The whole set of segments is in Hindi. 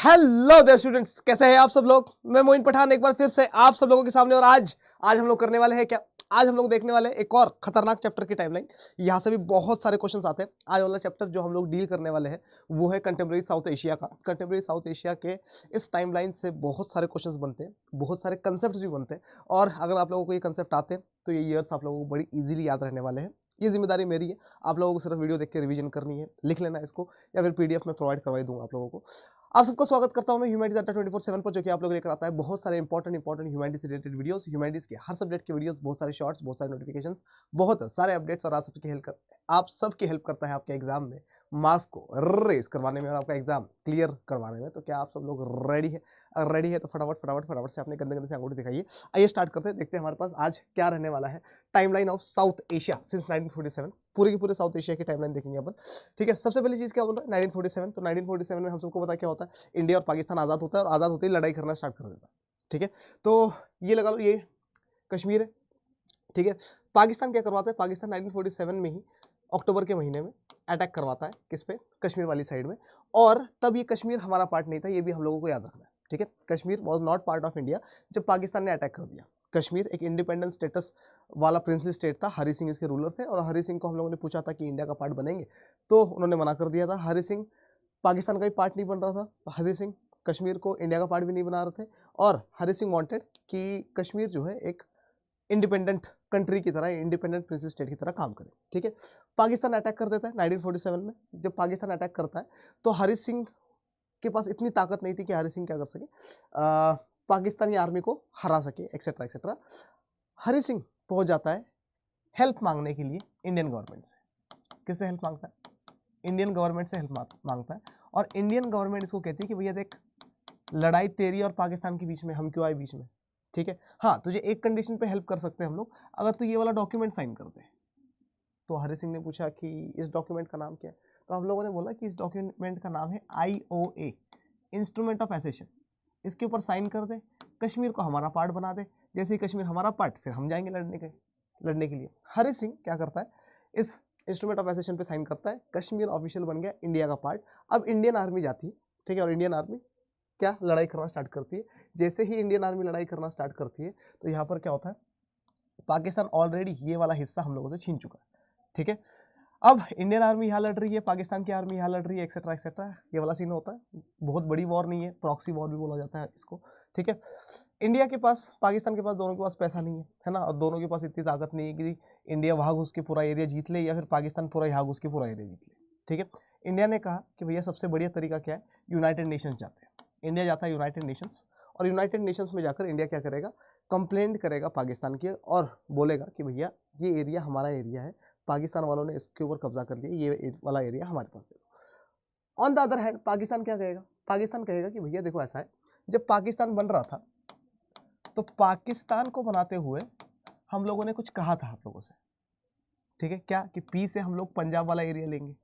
हेलो देयर स्टूडेंट्स, कैसे हैं आप सब लोग। मैं मोइन पठान एक बार फिर से आप सब लोगों के सामने। और आज हम लोग करने वाले हैं क्या, आज हम लोग देखने वाले हैं एक और खतरनाक चैप्टर की टाइमलाइन। यहाँ से भी बहुत सारे क्वेश्चंस आते हैं। आज वाला चैप्टर जो हम लोग डील करने वाले हैं वो है कंटेम्प्रेरी साउथ एशिया का। कंटेम्प्रेरी साउथ एशिया के इस टाइमलाइन से बहुत सारे क्वेश्चंस बनते हैं, बहुत सारे कंसेप्ट भी बनते हैं। और अगर आप लोगों को ये कंसेप्ट आते हैं तो ये ईयर्स आप लोगों को बड़ी ईजिली याद रहने वाले हैं। ये जिम्मेदारी मेरी है, आप लोगों को सिर्फ वीडियो देख के रिवीजन करनी है, लिख लेना इसको, या फिर पीडीएफ में प्रोवाइड करवाई दूंगा आप लोगों को। आप सबको स्वागत करता हूं मैं ह्यूमैनिटीज अड्डा 24/7 पर, जो कि आप लोग लेकर आता है बहुत सारे इंपॉर्टेंट ह्यूमैनिटीज से रिलेटेड वीडियोस, ह्यूमैनिटीज के हर सब्जेक्ट के वीडियोस, बहुत सारे शॉर्ट्स, बहुत सारे नोटिफिकेशंस, बहुत सारे अपडेट्स। और आप सबकी हेल्प करता है आपके एग्जाम में मार्क्स को रेस करवाने में और आपका एग्जाम क्लियर करवाने में। तो क्या आप सब लोग रेडी है? अगर रेडी है तो फटाफट से अपने गंदे गंदे से अंगूठे दिखाइए। आइए स्टार्ट करते हैं, देखते हैं हमारे पास आज क्या रहने वाला है। Timeline of south Asia since 1947, पूरे की पूरे साउथ एशिया की टाइमलाइन देखेंगे अपन। ठीक है, सबसे पहली चीज क्या बोल रहा है 1947। तो 1947 में हम सबको पता क्या होता है, इंडिया और पाकिस्तान आजाद होता है और आजाद होते ही लड़ाई करना स्टार्ट कर देता है। ठीक है, तो ये लगा लो ये कश्मीर है। ठीक है, पाकिस्तान क्या करवाता है, पाकिस्तान 1947 में ही अक्टूबर के महीने में अटैक करवाता है किस पे, कश्मीर वाली साइड में। और तब ये कश्मीर हमारा पार्ट नहीं था, ये भी हम लोगों को याद रखना है। ठीक है, Kashmir was not part of India जब पाकिस्तान ने अटैक कर दिया। कश्मीर एक इंडिपेंडेंट स्टेटस वाला प्रिंसली स्टेट था, हरी सिंह इसके रूलर थे। और हरी सिंह को हम लोगों ने पूछा था कि इंडिया का पार्ट बनेंगे, तो उन्होंने मना कर दिया था। हरी सिंह पाकिस्तान का ही पार्ट नहीं बन रहा था, हरी सिंह कश्मीर को इंडिया का पार्ट भी नहीं बना रहे थे। और हरी सिंह वांटेड कि कश्मीर जो है एक इंडिपेंडेंट कंट्री की तरह, इंडिपेंडेंट प्रिंस स्टेट की तरह काम करे। ठीक है, पाकिस्तान अटैक कर देता है 1947 में। जब पाकिस्तान अटैक करता है तो हरी सिंह के पास इतनी ताकत नहीं थी कि हरी सिंह क्या कर सके, पाकिस्तानी आर्मी को हरा सके, एक्सेट्रा एक्सेट्रा। हरी सिंह पहुंच जाता है हेल्प मांगने के लिए इंडियन गवर्नमेंट से। किससे हेल्प मांगता है? इंडियन गवर्नमेंट से हेल्प मांगता है। और इंडियन गवर्नमेंट इसको कहती है कि भैया देख, लड़ाई तेरी और पाकिस्तान के बीच में, हम क्यों आए बीच में? ठीक है, हाँ तुझे एक कंडीशन पे हेल्प कर सकते हैं हम लोग, अगर तू ये वाला डॉक्यूमेंट साइन कर दे। तो हरि सिंह ने पूछा कि इस डॉक्यूमेंट का नाम क्या है? तो हम लोगों ने बोला कि इस डॉक्यूमेंट का नाम है IOA, इंस्ट्रूमेंट ऑफ एसेशन। इसके ऊपर साइन कर दे, कश्मीर को हमारा पार्ट बना दे। जैसे ही कश्मीर हमारा पार्ट, फिर हम जाएंगे लड़ने के लिए। हरि सिंह क्या करता है, इस इंस्ट्रूमेंट ऑफ एसेशन पे साइन करता है, कश्मीर ऑफिशियल बन गया इंडिया का पार्ट। अब इंडियन आर्मी जाती है, ठीक है, और इंडियन आर्मी क्या लड़ाई करना स्टार्ट करती है। जैसे ही इंडियन आर्मी लड़ाई करना स्टार्ट करती है तो यहाँ पर क्या होता है, पाकिस्तान ऑलरेडी ये वाला हिस्सा हम लोगों से छीन चुका है। ठीक है, अब इंडियन आर्मी यहाँ लड़ रही है, पाकिस्तान की आर्मी यहाँ लड़ रही है, एक्सेट्रा एक्सेट्रा, ये वाला सीन होता है। बहुत बड़ी वॉर नहीं है, प्रॉक्सी वॉर भी बोला जाता है इसको। ठीक है, इंडिया के पास, पाकिस्तान के पास, दोनों के पास पैसा नहीं है ना, और दोनों के पास इतनी ताकत नहीं है कि इंडिया वहाँ घुस के पूरा एरिया जीत ले या फिर पाकिस्तान पूरा यहाँ घुस के पूरा एरिया जीत ले। ठीक है, इंडिया ने कहा कि भैया सबसे बढ़िया तरीका क्या है, यूनाइटेड नेशंस जाते हैं। इंडिया जाता है यूनाइटेड नेशंस, और यूनाइटेड नेशंस में जाकर इंडिया क्या करेगा, कंप्लेंट करेगा पाकिस्तान की और बोलेगा कि भैया ये एरिया हमारा एरिया है, पाकिस्तान वालों ने इसके ऊपर कब्जा कर लिया, ये वाला एरिया हमारे पास दे दो। On the other hand Pakistan क्या कहेगा, पाकिस्तान कहेगा कि भैया देखो ऐसा है, जब पाकिस्तान बन रहा था तो पाकिस्तान को बनाते हुए हम लोगों ने कुछ कहा था आप लोगों से। ठीक है, क्या कि पी से हम लोग पंजाब वाला एरिया लेंगे।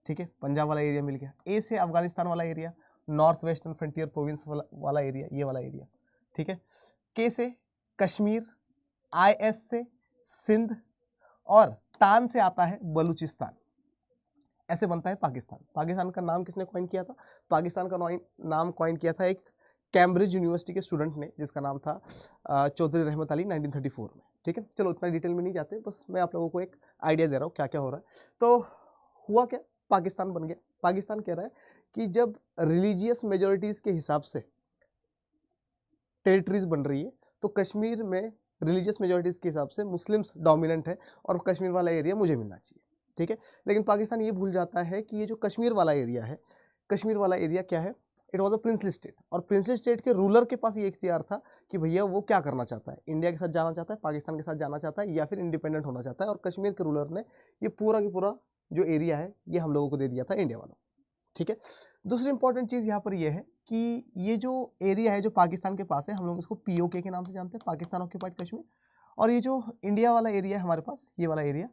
ठीक है, पंजाब वाला एरिया मिल गया। ए से अफगानिस्तान वाला area, north western frontier province वाला एरिया, ये वाला एरिया। ठीक है, के से कश्मीर, IS से सिंध, और तान से आता है बलूचिस्तान। ऐसे बनता है पाकिस्तान। पाकिस्तान का नाम किसने कॉइन किया था? पाकिस्तान का नाम कॉइन किया था एक कैम्ब्रिज यूनिवर्सिटी के स्टूडेंट ने, जिसका नाम था चौधरी रहमत अली, 1934 में। ठीक है, चलो उतना डिटेल में नहीं जाते, बस मैं आप लोगों को एक आइडिया दे रहा हूँ क्या क्या हो रहा है। तो हुआ क्या, पाकिस्तान बन गया। पाकिस्तान कह रहा है कि जब रिलीजियस मेजोरिटीज के हिसाब से टेरिटरीज बन रही है तो कश्मीर में रिलीजियस मेजोरिटीज के हिसाब से मुस्लिम्स डोमिनेंट है और कश्मीर वाला एरिया मुझे मिलना चाहिए। ठीक है, लेकिन पाकिस्तान ये भूल जाता है कि ये जो कश्मीर वाला एरिया है, कश्मीर वाला एरिया क्या है, it was a princely state. और प्रिंसली स्टेट के रूलर के पास ये इख्तियार था कि भैया वो क्या करना चाहता है, इंडिया के साथ जाना चाहता है, पाकिस्तान के साथ जाना चाहता है, या फिर इंडिपेंडेंट होना चाहता है। और कश्मीर के रूलर ने ये पूरा की पूरा जो एरिया है ये हम लोगों को दे दिया था, इंडिया वालों। ठीक है, दूसरी इंपॉर्टेंट चीज यहाँ पर यह है कि ये जो एरिया है जो पाकिस्तान के पास है, हम लोग इसको POK के नाम से जानते हैं, पाकिस्तान ऑक्यूपाइड कश्मीर। और ये जो इंडिया वाला एरिया है हमारे पास, ये वाला एरिया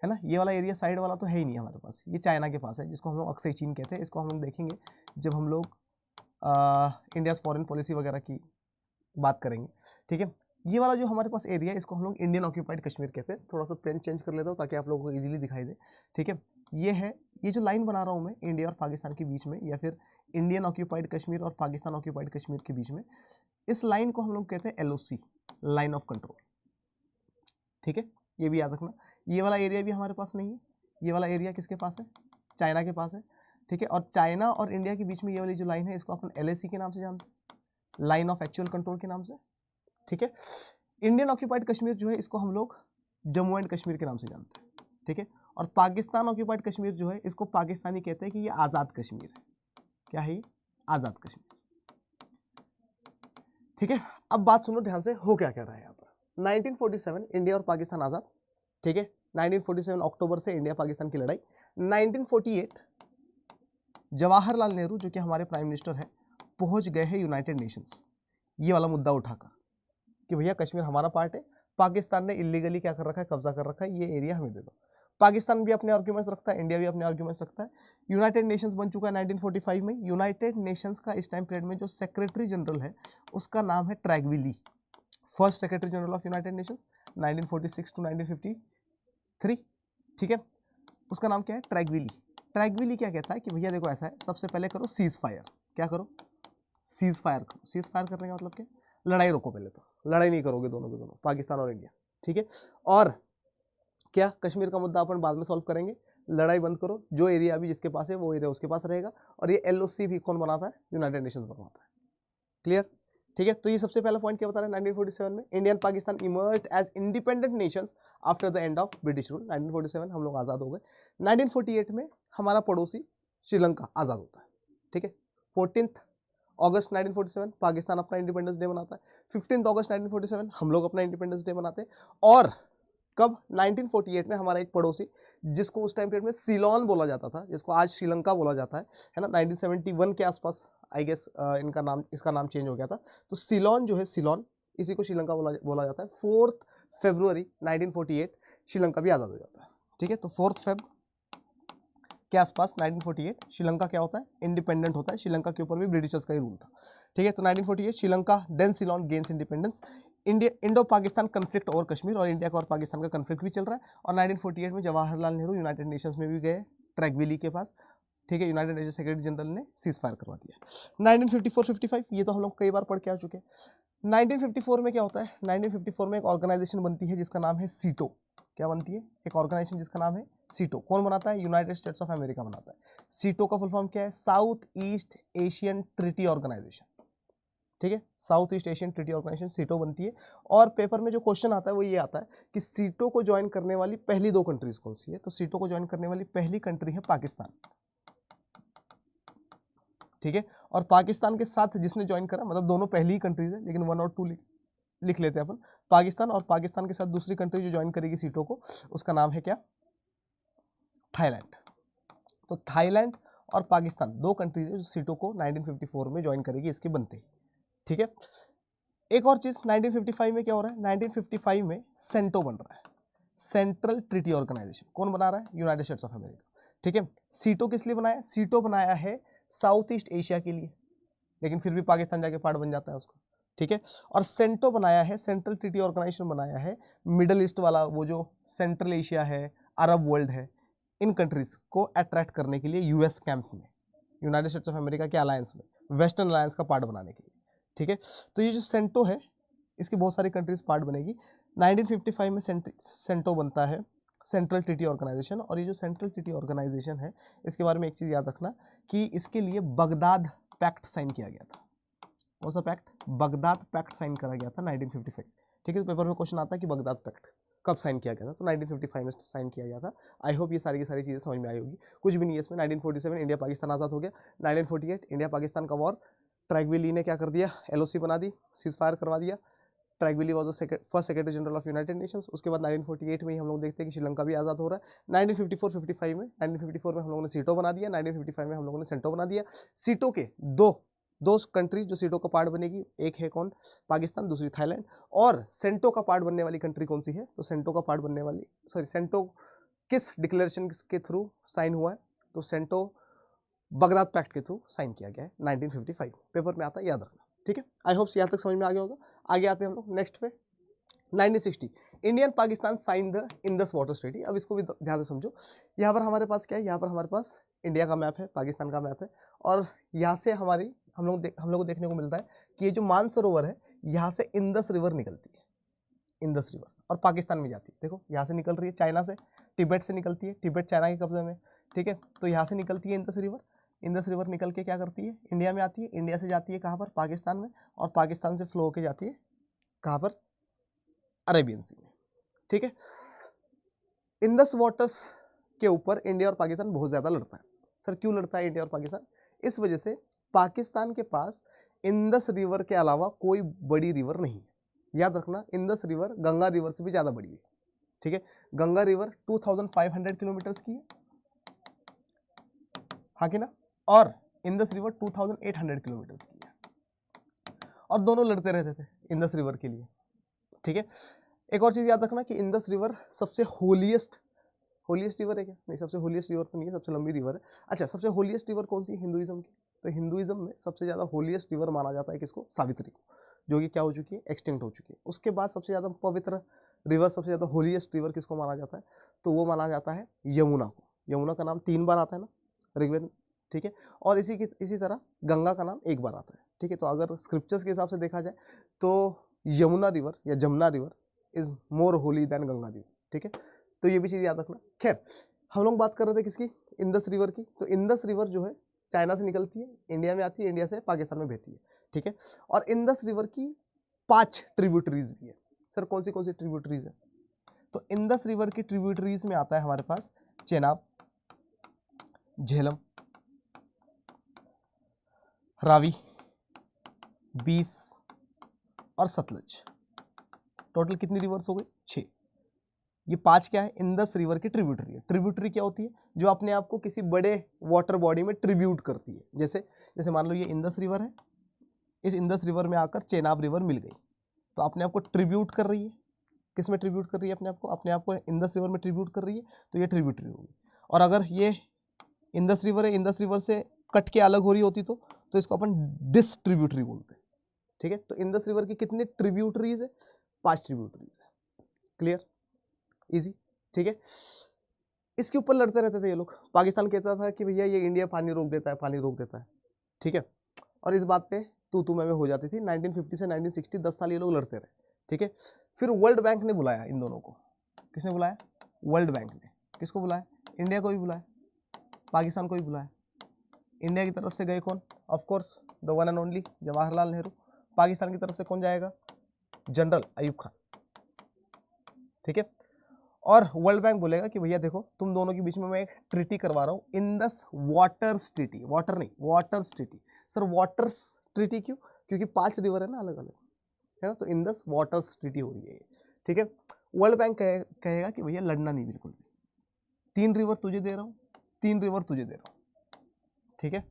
है ना, ये वाला एरिया साइड वाला तो है ही नहीं हमारे पास, ये चाइना के पास है, जिसको हम लोग अक्सई चीन कहते हैं। इसको हम लोग देखेंगे जब हम लोग इंडिया फॉरेन पॉलिसी वगैरह की बात करेंगे। ठीक है, ये वाला जो हमारे पास एरिया है इसको हम लोग इंडियन ऑक्यूपाइड कश्मीर कहते हैं। थोड़ा सा पेन चेंज कर लेता हूँ ताकि आप लोगों को इजीली दिखाई दे। ठीक है, ये है, ये जो लाइन बना रहा हूँ मैं इंडिया और पाकिस्तान के बीच में, या फिर इंडियन ऑक्यूपाइड कश्मीर और पाकिस्तान ऑक्यूपाइड कश्मीर के बीच में, इस लाइन को हम लोग कहते हैं LOC, लाइन ऑफ कंट्रोल। ठीक है, ये भी याद रखना। ये वाला एरिया भी हमारे पास नहीं है, ये वाला एरिया किसके पास है, चाइना के पास है। ठीक है, और चाइना और इंडिया के बीच में ये वाली जो लाइन है इसको अपन LAC के नाम से जानते हैं, लाइन ऑफ एक्चुअल कंट्रोल के नाम से। ठीक है, इंडियन ऑक्यूपाइड कश्मीर जो है इसको हम लोग जम्मू एंड कश्मीर के नाम से जानते हैं। ठीक है, और पाकिस्तान ऑक्यूपाइड कश्मीर जो है इसको पाकिस्तानी कहते हैं कि ये आज़ाद कश्मीर है। क्या है ये, आज़ाद कश्मीर। ठीक है, अब बात सुनो ध्यान से, हो क्या क्या रहा है यहाँ पर। 1947 इंडिया और पाकिस्तान आज़ाद। ठीक है, 1947 अक्टूबर से इंडिया पाकिस्तान की लड़ाई। 1948 जवाहरलाल नेहरू जो कि हमारे प्राइम मिनिस्टर है पहुंच गए हैं यूनाइटेड नेशंस, ये वाला मुद्दा उठाकर कि भैया कश्मीर हमारा पार्ट है, पाकिस्तान ने इलीगली क्या कर रखा है, कब्जा कर रखा है, ये एरिया हमें दे दो। पाकिस्तान भी अपने आर्ग्यूमेंट्स रखता है, इंडिया भी अपने आर्ग्यूमेंट्स रखता है। यूनाइटेड नेशंस बन चुका है 1945 में। यूनाइटेड नेशंस का इस टाइम पीरियड में जो सेक्रेटरी जनरल है उसका नाम है Trygve Lie, first secretary general of United Nations 1946 to 1953। ठीक है, उसका नाम क्या है, ट्रैगविली। ट्रैगविली क्या कहता है कि भैया देखो ऐसा है, सबसे पहले करो सीज फायर। क्या करो, सीज फायर करो। सीज फायर करने का मतलब क्या, लड़ाई रोको। पहले तो लड़ाई नहीं करोगे दोनों के दोनों, पाकिस्तान और इंडिया। ठीक है, और क्या, कश्मीर का मुद्दा अपन बाद में सॉल्व करेंगे, लड़ाई बंद करो, जो एरिया अभी जिसके पास है वो एरिया उसके पास रहेगा। और ये LOC भी कौन बनाता है, यूनाइटेड नेशंस बनवाता है। क्लियर। ठीक है, तो ये सबसे पहला पॉइंट क्या बता रहे हैं, 1947 में India and Pakistan emerged as independent nations after the end of British rule. 1947 हम लोग आज़ाद हो गए। 1948 में हमारा पड़ोसी श्रीलंका आज़ाद होता है। ठीक है, 14 अगस्त 1947 पाकिस्तान अपना इंडिपेंडेंस डे मनाता है। 15 अगस्त 1947 हम लोग अपना इंडिपेंडेंस डे मनाते हैं। और कब, 1948 में हमारा एक पड़ोसी जिसको उस टाइम पीरियड में सीलोन बोला जाता था, जिसको आज श्रीलंका बोला जाता है ना, 1971 के आसपास आई गेस इसका नाम चेंज हो गया था। तो सीलोन जो है, सीलोन, इसी को श्रीलंका बोला जाता है। 4 फरवरी 1948 श्रीलंका भी आज़ाद हो जाता है। ठीक है, तो 4 फरवरी के आसपास 1948 श्रीलंका क्या होता है, इंडिपेंडेंट होता है। श्रीलंका के ऊपर भी ब्रिटिशर्स का ही रूल था। ठीक है, तो 1948 Sri Lanka then Ceylon gains independence. Indo Pakistan conflict over Kashmir, और इंडिया का और पाकिस्तान का कन्फ्लिक्ट भी चल रहा है। और 1948 में जवाहरलाल नेहरू यूनाइटेड नेशंस में भी गए, ट्रैगविली के पास। ठीक है, यूनाइटेड नेशन सेक्रेटरी जनरल ने सीज फायर करवा दिया। 1954-55 ये तो हम लोग कई बार पढ़ के आ चुके हैं। 1954 में क्या होता है, 1954 में एक ऑर्गेनाइजेशन बनती है जिसका नाम है सीटो। क्या बनती है, एक ऑर्गेनाइजेशन जिसका नाम है सीटो। कौन बनाता है, यूनाइटेड स्टेट्स ऑफ अमेरिका बनाता है। सीटो का फुल फॉर्म क्या है, South East Asian Treaty Organisation. ठीक है, South East Asian Treaty Organisation SEATO बनती है। और पेपर में जो क्वेश्चन आता है वो ये आता है कि सीटो को ज्वाइन करने वाली पहली 2 कंट्रीज कौन सी है। तो सीटो को ज्वाइन करने वाली पहली कंट्री है पाकिस्तान। ठीक है, और पाकिस्तान के साथ जिसने ज्वाइन करा, मतलब दोनों पहली ही कंट्रीज है, लेकिन 1 और 2 लिख लेते हैं अपन। पाकिस्तान, और पाकिस्तान के साथ दूसरी कंट्री जो ज्वाइन करेगी सीटो को, उसका नाम है क्या, थाईलैंड। तो थाईलैंड और पाकिस्तान 2 कंट्रीज है जो सीटो को 1954 में ज्वाइन करेगी, इसके बनते ही। ठीक है, एक और चीज 1955 में क्या हो रहा है, 1955 में सेंटो बन रहा है, सेंट्रल ट्रीटी ऑर्गेनाइजेशन। कौन बना रहा है, यूनाइटेड स्टेट्स ऑफ अमेरिका। ठीक है, सीटो किस लिए बनाया, सीटो बनाया है साउथ ईस्ट एशिया के लिए, लेकिन फिर भी पाकिस्तान जाके पार्ट बन जाता है उसका। ठीक है, और सेंटो बनाया है, सेंट्रल ट्रीटी ऑर्गेनाइजेशन बनाया है मिडल ईस्ट वाला, वो जो सेंट्रल एशिया है, अरब वर्ल्ड है, इन कंट्रीज को अट्रैक्ट करने के लिए यूएस कैंप में, यूनाइटेड स्टेट्स ऑफ अमेरिका के अलायंस में, वेस्टर्न अलायंस का पार्ट बनाने के लिए। ठीक है, तो ये जो सेंटो है इसकी बहुत सारी कंट्रीज पार्ट बनेगी। 1955 में सेंटो बनता है, सेंट्रल ट्रीटी ऑर्गेनाइजेशन। और ये जो सेंट्रल ट्रीटी ऑर्गेनाइजेशन है इसके बारे में एक चीज़ याद रखना कि इसके लिए बगदाद पैक्ट साइन किया गया था। कौन सा पैक्ट, बगदाद पैक्ट साइन करा गया था 1955। ठीक है, तो पेपर में क्वेश्चन आता है कि बगदाद पैक्ट कब साइन किया गया था, तो 1955 में साइन किया गया था। आई होप ये सारी की सारी चीज़ें समझ में आई होगी, कुछ भी नहीं है इसमें। 1947 इंडिया पाकिस्तान आज़ाद हो गया। 1948 इंडिया पाकिस्तान का वॉर, ट्रैगविली ने क्या कर दिया, LOC बना दी, सीज फायर करवा दिया। Trygve Lie was the first secretary general of United Nations. उसके बाद 1948 में ही हम लोग देखते हैं कि श्रीलंका भी आज़ाद हो रहा है। 1954-55 में, 1954 में हम लोगों ने सीटो बना दिया, 1955 में हम लोगों ने सेंटो बना दिया। सीटो के दो कंट्री जो सीटो का पार्ट बनेगी, एक है कौन, पाकिस्तान, दूसरी थाईलैंड। और सेंटो का पार्ट बनने वाली कंट्री कौन सी है, तो सेंटो का पार्ट बनने वाली, सेंटो किस डिक्लेरेशन के थ्रू साइन हुआ है, तो सेंटो बगदाद पैक्ट के थ्रू साइन किया गया है 1955। पेपर में आता है, याद रखना। ठीक है, आई होप यहाँ तक समझ में आ गया होगा। आगे आते हैं हम लोग नेक्स्ट पे। 1960 Indian Pakistan sign the Indus water treaty. अब इसको भी ध्यान से समझो। यहाँ पर हमारे पास क्या है, यहाँ पर हमारे पास इंडिया का मैप है, पाकिस्तान का मैप है, और यहाँ से हम लोग को देखने को मिलता है कि ये जो मानसरोवर है यहाँ से इंदस रिवर निकलती है, इंदस रिवर, और पाकिस्तान में जाती है। देखो यहाँ से निकल रही है, चाइना से, तिब्बत से निकलती है, तिब्बत चाइना के कब्जे में, ठीक है। तो यहाँ से निकलती है इंदस रिवर, इंदस रिवर निकल के क्या करती है, इंडिया में आती है, इंडिया से जाती है कहाँ पर, पाकिस्तान में, और पाकिस्तान से फ्लो होके जाती है कहाँ पर, अरेबियन सी में, ठीक है। इंदस वाटर्स के ऊपर इंडिया और पाकिस्तान बहुत ज़्यादा लड़ता है। सर क्यों लड़ता है इंडिया और पाकिस्तान? इस वजह से पाकिस्तान के पास इंदस रिवर के अलावा कोई बड़ी रिवर नहीं है। याद रखना, इंदस रिवर गंगा रिवर से भी ज़्यादा बड़ी है, ठीक है। गंगा रिवर 2500 किलोमीटर्स की है, हाँ कि ना, और इंदस रिवर 2800 किलोमीटर्स की है, और दोनों लड़ते रहते थे इंदस रिवर के लिए, ठीक है। एक और चीज़ याद रखना कि इंदस रिवर सबसे होलीएस्ट रिवर है क्या? नहीं, सबसे होलीएस्ट रिवर तो नहीं है, सबसे लंबी रिवर है। अच्छा, सबसे होलीएस्ट रिवर कौन सी? हिंदुइज्म की। तो हिंदुइज्म में सबसे ज़्यादा होलीएस्ट रिवर माना जाता है किसको? सावित्री को, जो कि क्या हो चुकी है, एक्सटिंक्ट हो चुकी है। उसके बाद सबसे ज़्यादा पवित्र रिवर, सबसे ज़्यादा होलीएस्ट रिवर किसको माना जाता है? तो वो माना जाता है यमुना को। यमुना का नाम 3 बार आता है ना ऋग्वेद में, ठीक है। और इसी तरह गंगा का नाम 1 बार आता है, ठीक है। तो अगर स्क्रिप्चर्स के हिसाब से देखा जाए तो यमुना रिवर या Jamuna river is more holy than Ganga river, ठीक है। तो ये भी चीज़ याद रखना। खैर, हम लोग बात कर रहे थे किसकी? इंदस रिवर की। तो इंदस रिवर जो है चाइना से निकलती है, इंडिया में आती है, इंडिया से पाकिस्तान में बहती है, ठीक है। और इंदस रिवर की 5 ट्रिब्यूटरीज भी है। सर कौन सी ट्रिब्यूटरीज है? तो इंदस रिवर की ट्रिब्यूटरीज में आता है हमारे पास चेनाब, झेलम, रावी, बीस और सतलज। टोटल कितनी रिवर्स हो गई? 6। ये 5 क्या है? इंदस रिवर की ट्रिब्यूटरी है। ट्रिब्यूटरी क्या होती है? जो अपने आप को किसी बड़े वाटर बॉडी में ट्रिब्यूट करती है। जैसे मान लो ये इंदस रिवर है, इस इंदस रिवर में आकर चेनाब रिवर मिल गई, तो अपने आप को ट्रिब्यूट कर रही है। किस में ट्रिब्यूट कर रही है? अपने आप को इंदस रिवर में ट्रिब्यूट कर रही है, तो ये ट्रिब्यूटरी होगी। और अगर ये इंदस रिवर है, इंदस रिवर से कट के अलग हो रही होती तो इसको अपन डिस्ट्रीब्यूटरी बोलते हैं, ठीक है। तो इंदस रिवर की कितनी ट्रिब्यूटरीज है? 5 ट्रिब्यूटरीज है। क्लियर? इजी, ठीक है। इसके ऊपर लड़ते रहते थे ये लोग। पाकिस्तान कहता था कि भैया ये इंडिया पानी रोक देता है, ठीक है। और इस बात पे तू मैं हो जाती थी। 1950 से 1960 10 साल ये लोग लड़ते रहे, ठीक है। फिर वर्ल्ड बैंक ने बुलाया इन दोनों को। किसने बुलाया? वर्ल्ड बैंक ने। किसको बुलाया? इंडिया को भी बुलाया, पाकिस्तान को भी बुलाया। इंडिया की तरफ से गए कौन? Of course the one and only Jawaharlal Nehru. Pakistan की तरफ से कौन जाएगा? जनरल अयूब खान, ठीक है। और वर्ल्ड बैंक बोलेगा कि भैया देखो, तुम दोनों के बीच में मैं एक ट्रीटी करवा रहा हूँ, इंदस वाटर्स ट्रीटी। वाटर नहीं, waters treaty. Sir waters treaty क्यों? क्योंकि 5 रिवर है ना अलग अलग, है ना। तो इंदस वाटर्स ट्रीटी हो रही है, ठीक है। वर्ल्ड बैंक कहेगा कि भैया लड़ना नहीं बिल्कुल भी, 3 रिवर तुझे दे रहा हूँ, 3 रिवर तुझे दे रहा हूँ, ठीक है।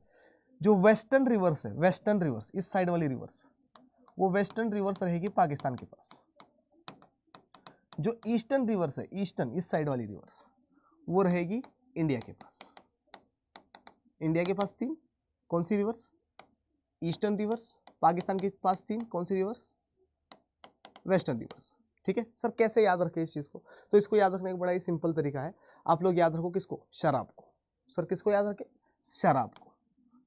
जो वेस्टर्न रिवर्स है, वेस्टर्न रिवर्स, इस साइड वाली रिवर्स, वो वेस्टर्न रिवर्स रहेगी पाकिस्तान के पास। जो ईस्टर्न रिवर्स है, ईस्टर्न इस साइड वाली रिवर्स, वो रहेगी इंडिया के पास। इंडिया के पास 3 कौन सी रिवर्स? Eastern rivers. पाकिस्तान के पास 3 कौन सी रिवर्स? वेस्टर्न रिवर्स, ठीक है। सर कैसे याद रखें इस चीज़ को? तो इसको याद रखने का बड़ा ही सिंपल तरीका है। आप लोग याद रखो किसको? शराब को। सर किसको याद रखें? शराब को,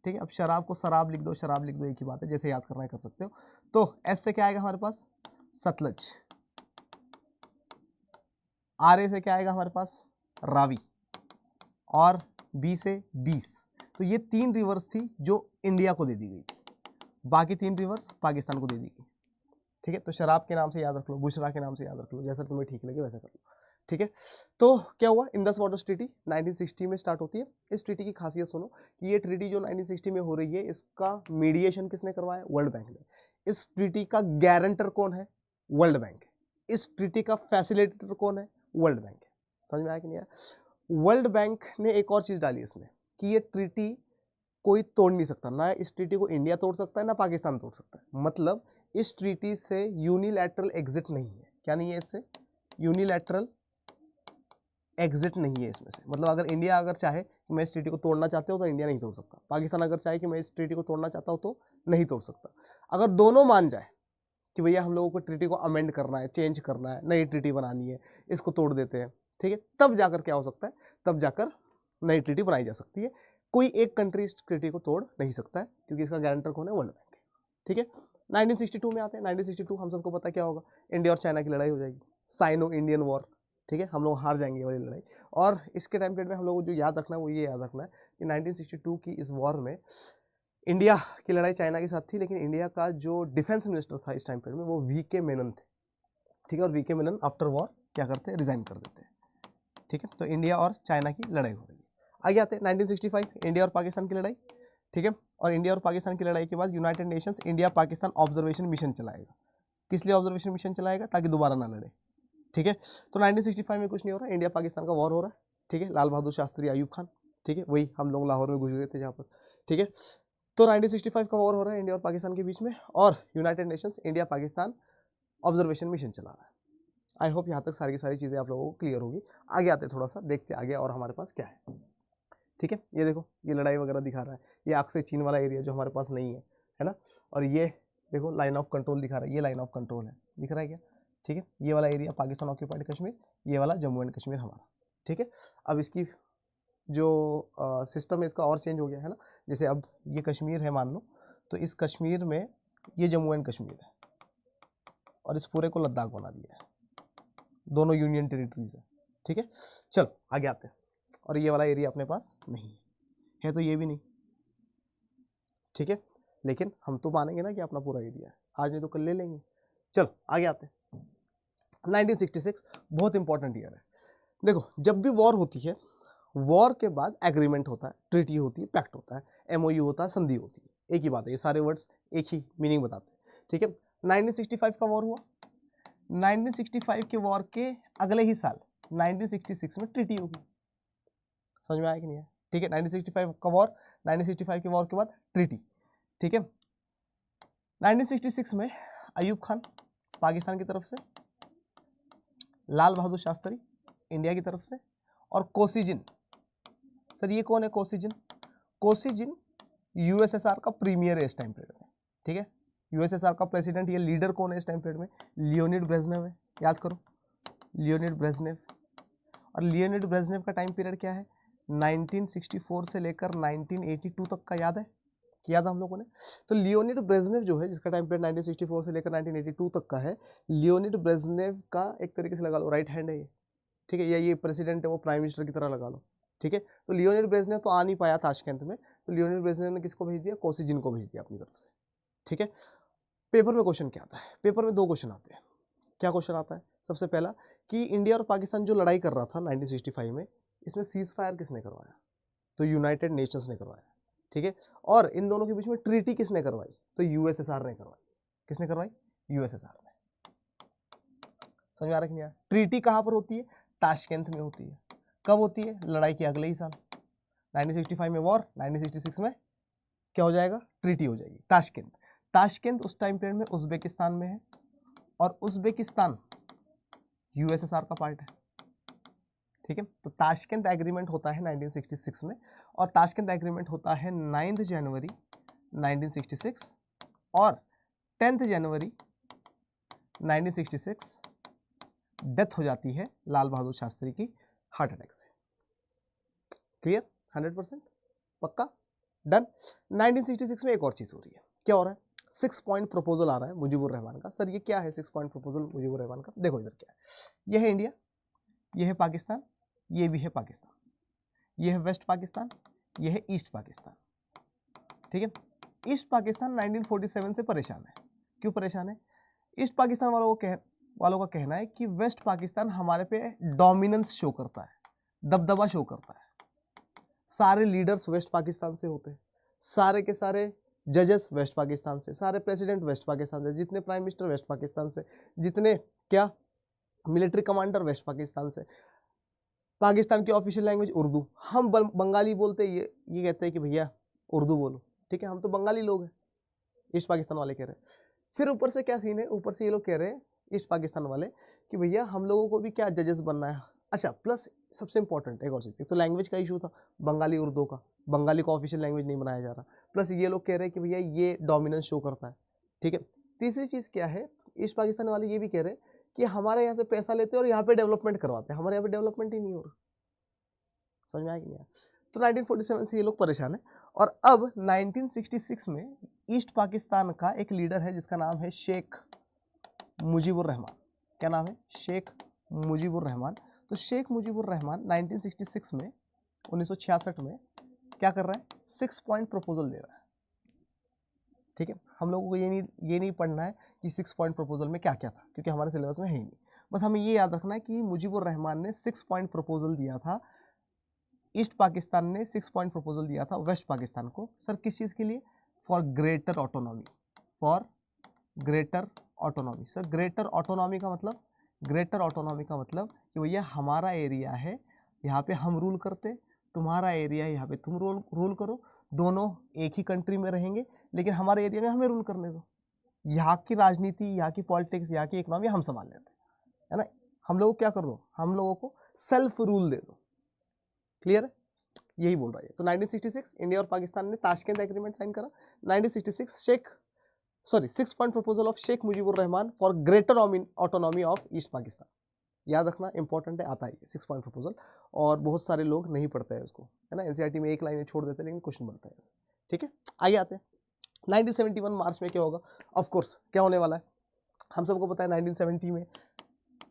ठीक है। अब शराब को शराब लिख दो, शराब लिख दो, एक ही बात है। जैसे याद करना है कर सकते हो। तो एस से क्या आएगा हमारे पास? सतलज। आर ए से क्या आएगा हमारे पास? रावी। और बी से 20। तो ये 3 रिवर्स थी जो इंडिया को दे दी गई थी, बाकी 3 रिवर्स पाकिस्तान को दे दी गई, ठीक है। तो शराब के नाम से याद रख लो, बुशरा के नाम से याद रख लो, जैसा तुम्हें ठीक लगे वैसा कर लो, ठीक है। तो क्या हुआ? इंदस वाटर्स ट्रीटी 1960 में स्टार्ट होती है। इस ट्रीटी की खासियत सुनो कि ये ट्रीटी जो 1960 में हो रही है, इसका मीडिएशन किसने करवाया? वर्ल्ड बैंक ने। इस ट्रीटी का गारंटर कौन है? World bank. इस ट्रीटी का फैसिलिटेटर कौन है? World bank. समझ में आया कि नहीं आया? वर्ल्ड बैंक ने एक और चीज डाली इसमें कि ये ट्रीटी कोई तोड़ नहीं सकता, ना इस ट्रीटी को इंडिया तोड़ सकता है ना पाकिस्तान तोड़ सकता है। मतलब इस ट्रीटी से यूनिलैटरल एग्जिट नहीं है। क्या नहीं है? इससे यूनिलैटरल एग्जिट नहीं है इसमें से। मतलब अगर इंडिया अगर चाहे कि मैं इस ट्रीटी को तोड़ना चाहते हो तो इंडिया नहीं तोड़ सकता, पाकिस्तान अगर चाहे कि मैं इस ट्रीटी को तोड़ना चाहता हूँ तो नहीं तोड़ सकता। अगर दोनों मान जाए कि भैया हम लोगों को ट्रीटी को अमेंड करना है, चेंज करना है, नई ट्रीटी बनानी है, इसको तोड़ देते हैं, ठीक है, तब जाकर क्या हो सकता है? तब जाकर नई ट्रीटी बनाई जा सकती है। कोई एक कंट्री इस ट्रीटी को तोड़ नहीं सकता है, क्योंकि इसका गारंटर कौन है? World bank. ठीक है, 1962 में आते हैं। 1962 हम सबको पता क्या होगा? इंडिया और चाइना की लड़ाई हो जाएगी, साइनो इंडियन वॉर। ठीक है, हम लोग हार जाएंगे ये वाली लड़ाई। और इसके टाइम पीरियड में हम लोग को जो याद रखना है वो ये याद रखना है कि 1962 की इस वॉर में इंडिया की लड़ाई चाइना के साथ थी, लेकिन इंडिया का जो डिफेंस मिनिस्टर था इस टाइम पीरियड में वो वीके मेनन थे। ठीक है, और वीके मेनन आफ्टर वॉर क्या करते हैं? रिजाइन कर देते हैं। ठीक है, तो इंडिया और चाइना की लड़ाई हो रही है। आगे आते हैं 1965, इंडिया और पाकिस्तान की लड़ाई। ठीक है, और इंडिया और पाकिस्तान की लड़ाई के बाद United Nations India Pakistan observation mission चलाएगा। किस लिए ऑब्जर्वेशन मिशन चलाएगा? ताकि दोबारा ना लड़े। ठीक है, तो 1965 में कुछ नहीं हो रहा है, इंडिया पाकिस्तान का वॉर हो रहा है। ठीक है, लाल बहादुर शास्त्री, अयूब खान, ठीक है, वही हम लोग लाहौर में घुस गए थे जहाँ पर। ठीक है, तो 1965 का वॉर हो रहा है इंडिया और पाकिस्तान के बीच में, और United Nations India Pakistan observation mission चला रहा है। आई होप यहाँ तक सारी की सारी चीज़ें आप लोगों को क्लियर होगी। आगे आते थोड़ा सा देखते आगे और हमारे पास क्या है। ठीक है, ये देखो, ये लड़ाई वगैरह दिखा रहा है, ये आग से चीन वाला एरिया जो हमारे पास नहीं है ना। और ये देखो लाइन ऑफ कंट्रोल दिखा रहा है, ये लाइन ऑफ कंट्रोल है, दिख रहा है क्या? ठीक है, ये वाला एरिया पाकिस्तान ऑक्यूपाइड कश्मीर, ये वाला जम्मू एंड कश्मीर हमारा। ठीक है, अब इसकी जो सिस्टम है इसका और चेंज हो गया है ना। जैसे अब ये कश्मीर है मान लो, तो इस कश्मीर में ये जम्मू एंड कश्मीर है, और इस पूरे को लद्दाख बना दिया है, दोनों यूनियन टेरिटरीज है। ठीक है, चलो आगे आते हैं। और ये वाला एरिया अपने पास नहीं है, तो ये भी नहीं। ठीक है, लेकिन हम तो मानेंगे ना कि अपना पूरा एरिया है, आज नहीं तो कल ले लेंगे। चलो आगे आते हैं। 1966 बहुत इंपॉर्टेंट ईयर है। देखो, जब भी वॉर होती है, वॉर के बाद एग्रीमेंट होता है, ट्रीटी होती है, पैक्ट होता है, एमओयू होता है, संधि होती है। एक ही बात है, ये सारे वर्ड्स एक ही मीनिंग बताते हैं। ठीक है, 1965 का वॉर हुआ, 1965 के वॉर के अगले ही साल 1966 में ट्रीटी होगी। समझ में आया कि नहीं है? ठीक है, 1965 का वॉर, 1965 के वॉर के बाद ट्रीटी। ठीक है, 1966 में अयूब खान पाकिस्तान की तरफ से, लाल बहादुर शास्त्री इंडिया की तरफ से, और कोसिजिन। सर ये कौन है कोसिजिन? कोसिजिन यूएसएसआर का प्रीमियर है इस टाइम पीरियड में। ठीक है, यूएसएसआर का प्रेसिडेंट, ये लीडर कौन है इस टाइम पीरियड में? लियोनिड ब्रेजनेव है, याद करो, लियोनिड ब्रेजनेव। और लियोनिड ब्रेजनेव का टाइम पीरियड क्या है? 1964 से लेकर 1982 तक का, याद है? किया था हम लोगों ने। तो लियोनिड ब्रेजनेव जो है, जिसका टाइम पीरियड 1964 से लेकर 1982 तक का है, लियोनिड ब्रेजनेव का एक तरीके से लगा लो राइट हैंड है ये। ठीक है, या ये प्रेसिडेंट है वो प्राइम मिनिस्टर की तरह लगा लो। ठीक है, तो लियोनिड ब्रेजनेव तो आ नहीं पाया ताशकंद में, तो लियोनिड ब्रेजनेव ने किसको भेज दिया? कोसिजिन को भेज दिया अपनी तरफ से। ठीक है, पेपर में क्वेश्चन क्या आता है? पेपर में दो क्वेश्चन आते हैं। क्या क्वेश्चन आता है? सबसे पहला कि इंडिया और पाकिस्तान जो लड़ाई कर रहा था 1965 में, इसमें सीज फायर किसने करवाया? तो यूनाइटेड नेशंस ने करवाया। ठीक है, और इन दोनों के बीच में ट्रीटी किसने करवाई? तो यूएसएसआर ने करवाई। किसने करवाई? यूएसएसआर ने। समझ में आ रहा है कि नहीं? ट्रीटी कहाँ पर होती है? ताशकंद में होती है। कब होती है? लड़ाई के अगले ही साल, 1965 में वॉर, 1966 में क्या हो जाएगा? ट्रीटी हो जाएगी, ताशकंद। ताशकंद उस टाइम पीरियड में उज्बेकिस्तान में है, और उज्बेकिस्तान यूएसएसआर का पार्ट है। ठीक है, तो ताशकंद एग्रीमेंट होता है 1966 में, और ताशकंद एग्रीमेंट होता है 9 जनवरी 1966, और 10 जनवरी 1966 डेथ हो जाती है लाल बहादुर शास्त्री की हार्ट अटैक से। क्लियर? 100% पक्का? डन। 1966 में एक और चीज हो रही है। क्या हो रहा है? 6 पॉइंट प्रपोजल आ रहा है मुजीबुर रहमान का। सर ये क्या है 6 पॉइंट प्रपोजल मुजीबुर रहमान का? देखो इधर क्या है, यह है इंडिया, यह है पाकिस्तान, ये भी है पाकिस्तान, ये है वेस्ट पाकिस्तान, ये है ईस्ट पाकिस्तान। ठीक है, ईस्ट पाकिस्तान 1947 से परेशान है। क्यों परेशान है? ईस्ट पाकिस्तान वालों का कहना है कि वेस्ट पाकिस्तान हमारे पे डोमिनेंस शो करता है, दबदबा शो करता है। सारे लीडर्स वेस्ट पाकिस्तान से होते हैं, सारे के सारे जजेस वेस्ट पाकिस्तान से, सारे प्रेसिडेंट वेस्ट पाकिस्तान से, जितने प्राइम मिनिस्टर वेस्ट पाकिस्तान से, जितने क्या मिलिट्री कमांडर वेस्ट पाकिस्तान से। पाकिस्तान की ऑफिशियल लैंग्वेज उर्दू, हम बंगाली बोलते हैं, ये कहते हैं कि भैया उर्दू बोलो। ठीक है, हम तो बंगाली लोग हैं, ईस्ट पाकिस्तान वाले कह रहे हैं। फिर ऊपर से क्या सीन है? ऊपर से ये लोग कह रहे हैं ईस्ट पाकिस्तान वाले कि भैया हम लोगों को भी क्या जजेस बनना है। अच्छा, प्लस सबसे इंपॉर्टेंट एक और चीज़, एक तो लैंग्वेज का इशू था, बंगाली उर्दू का, बंगाली को ऑफिशियल लैंग्वेज नहीं बनाया जा रहा, प्लस ये लोग कह रहे हैं कि भैया ये डोमिनेंस शो करता है। ठीक है, तीसरी चीज़ क्या है? ईस्ट पाकिस्तान वाले ये भी कह रहे हैं कि हमारे यहाँ से पैसा लेते हैं और यहाँ पे डेवलपमेंट करवाते हैं, हमारे यहाँ पे डेवलपमेंट ही नहीं हो रहा। समझ में आया कि नहीं? तो 1947 से ये लोग परेशान है। और अब 1966 में ईस्ट पाकिस्तान का एक लीडर है जिसका नाम है शेख मुजीबुर रहमान। क्या नाम है? शेख मुजीबुर रहमान। तो शेख मुजीबुर रहमान 1966 में 1966 में क्या कर रहा है? 6 पॉइंट प्रपोजल दे रहा है। ठीक है, हम लोगों को ये नहीं पढ़ना है कि 6 पॉइंट प्रपोजल में क्या क्या था, क्योंकि हमारे सिलेबस में है ही नहीं। बस हमें ये याद रखना है कि मुजीबुर रहमान ने 6 पॉइंट प्रपोजल दिया था, ईस्ट पाकिस्तान ने 6 पॉइंट प्रपोजल दिया था वेस्ट पाकिस्तान को। सर किस चीज़ के लिए? For greater autonomy. For greater autonomy. Sir greater autonomy का मतलब, ग्रेटर ऑटोनॉमी का मतलब कि भैया हमारा एरिया है, यहाँ पे हम रूल करते, तुम्हारा एरिया है, यहाँ पे तुम रूल करो, दोनों एक ही कंट्री में रहेंगे, लेकिन हमारे एरिया में हमें रूल करने दो। यहाँ की राजनीति, यहाँ की पॉलिटिक्स, यहाँ की इकोनॉमी हम संभाल लेते हैं, है ना। हम लोगों को क्या कर दो? हम लोगों को सेल्फ रूल दे दो। क्लियर है? यही बोल रहा है। तो 1966 इंडिया और पाकिस्तान ने ताशकंद एग्रीमेंट साइन करा। 1966 6 point proposal of Sheikh Mujibur Rahman for greater autonomy of East Pakistan. याद रखना, इंपॉर्टेंट है, आता है 6 पॉइंट प्रपोजल, और बहुत सारे लोग नहीं पढ़ते हैं इसको, है ना। एनसीईआरटी में एक लाइन छोड़ देते हैं, लेकिन क्वेश्चन बनता है ऐसे। ठीक है, आगे आते हैं। 1971 मार्च में क्या होगा? ऑफ कोर्स क्या होने वाला है, हम सबको पता है। 1970 में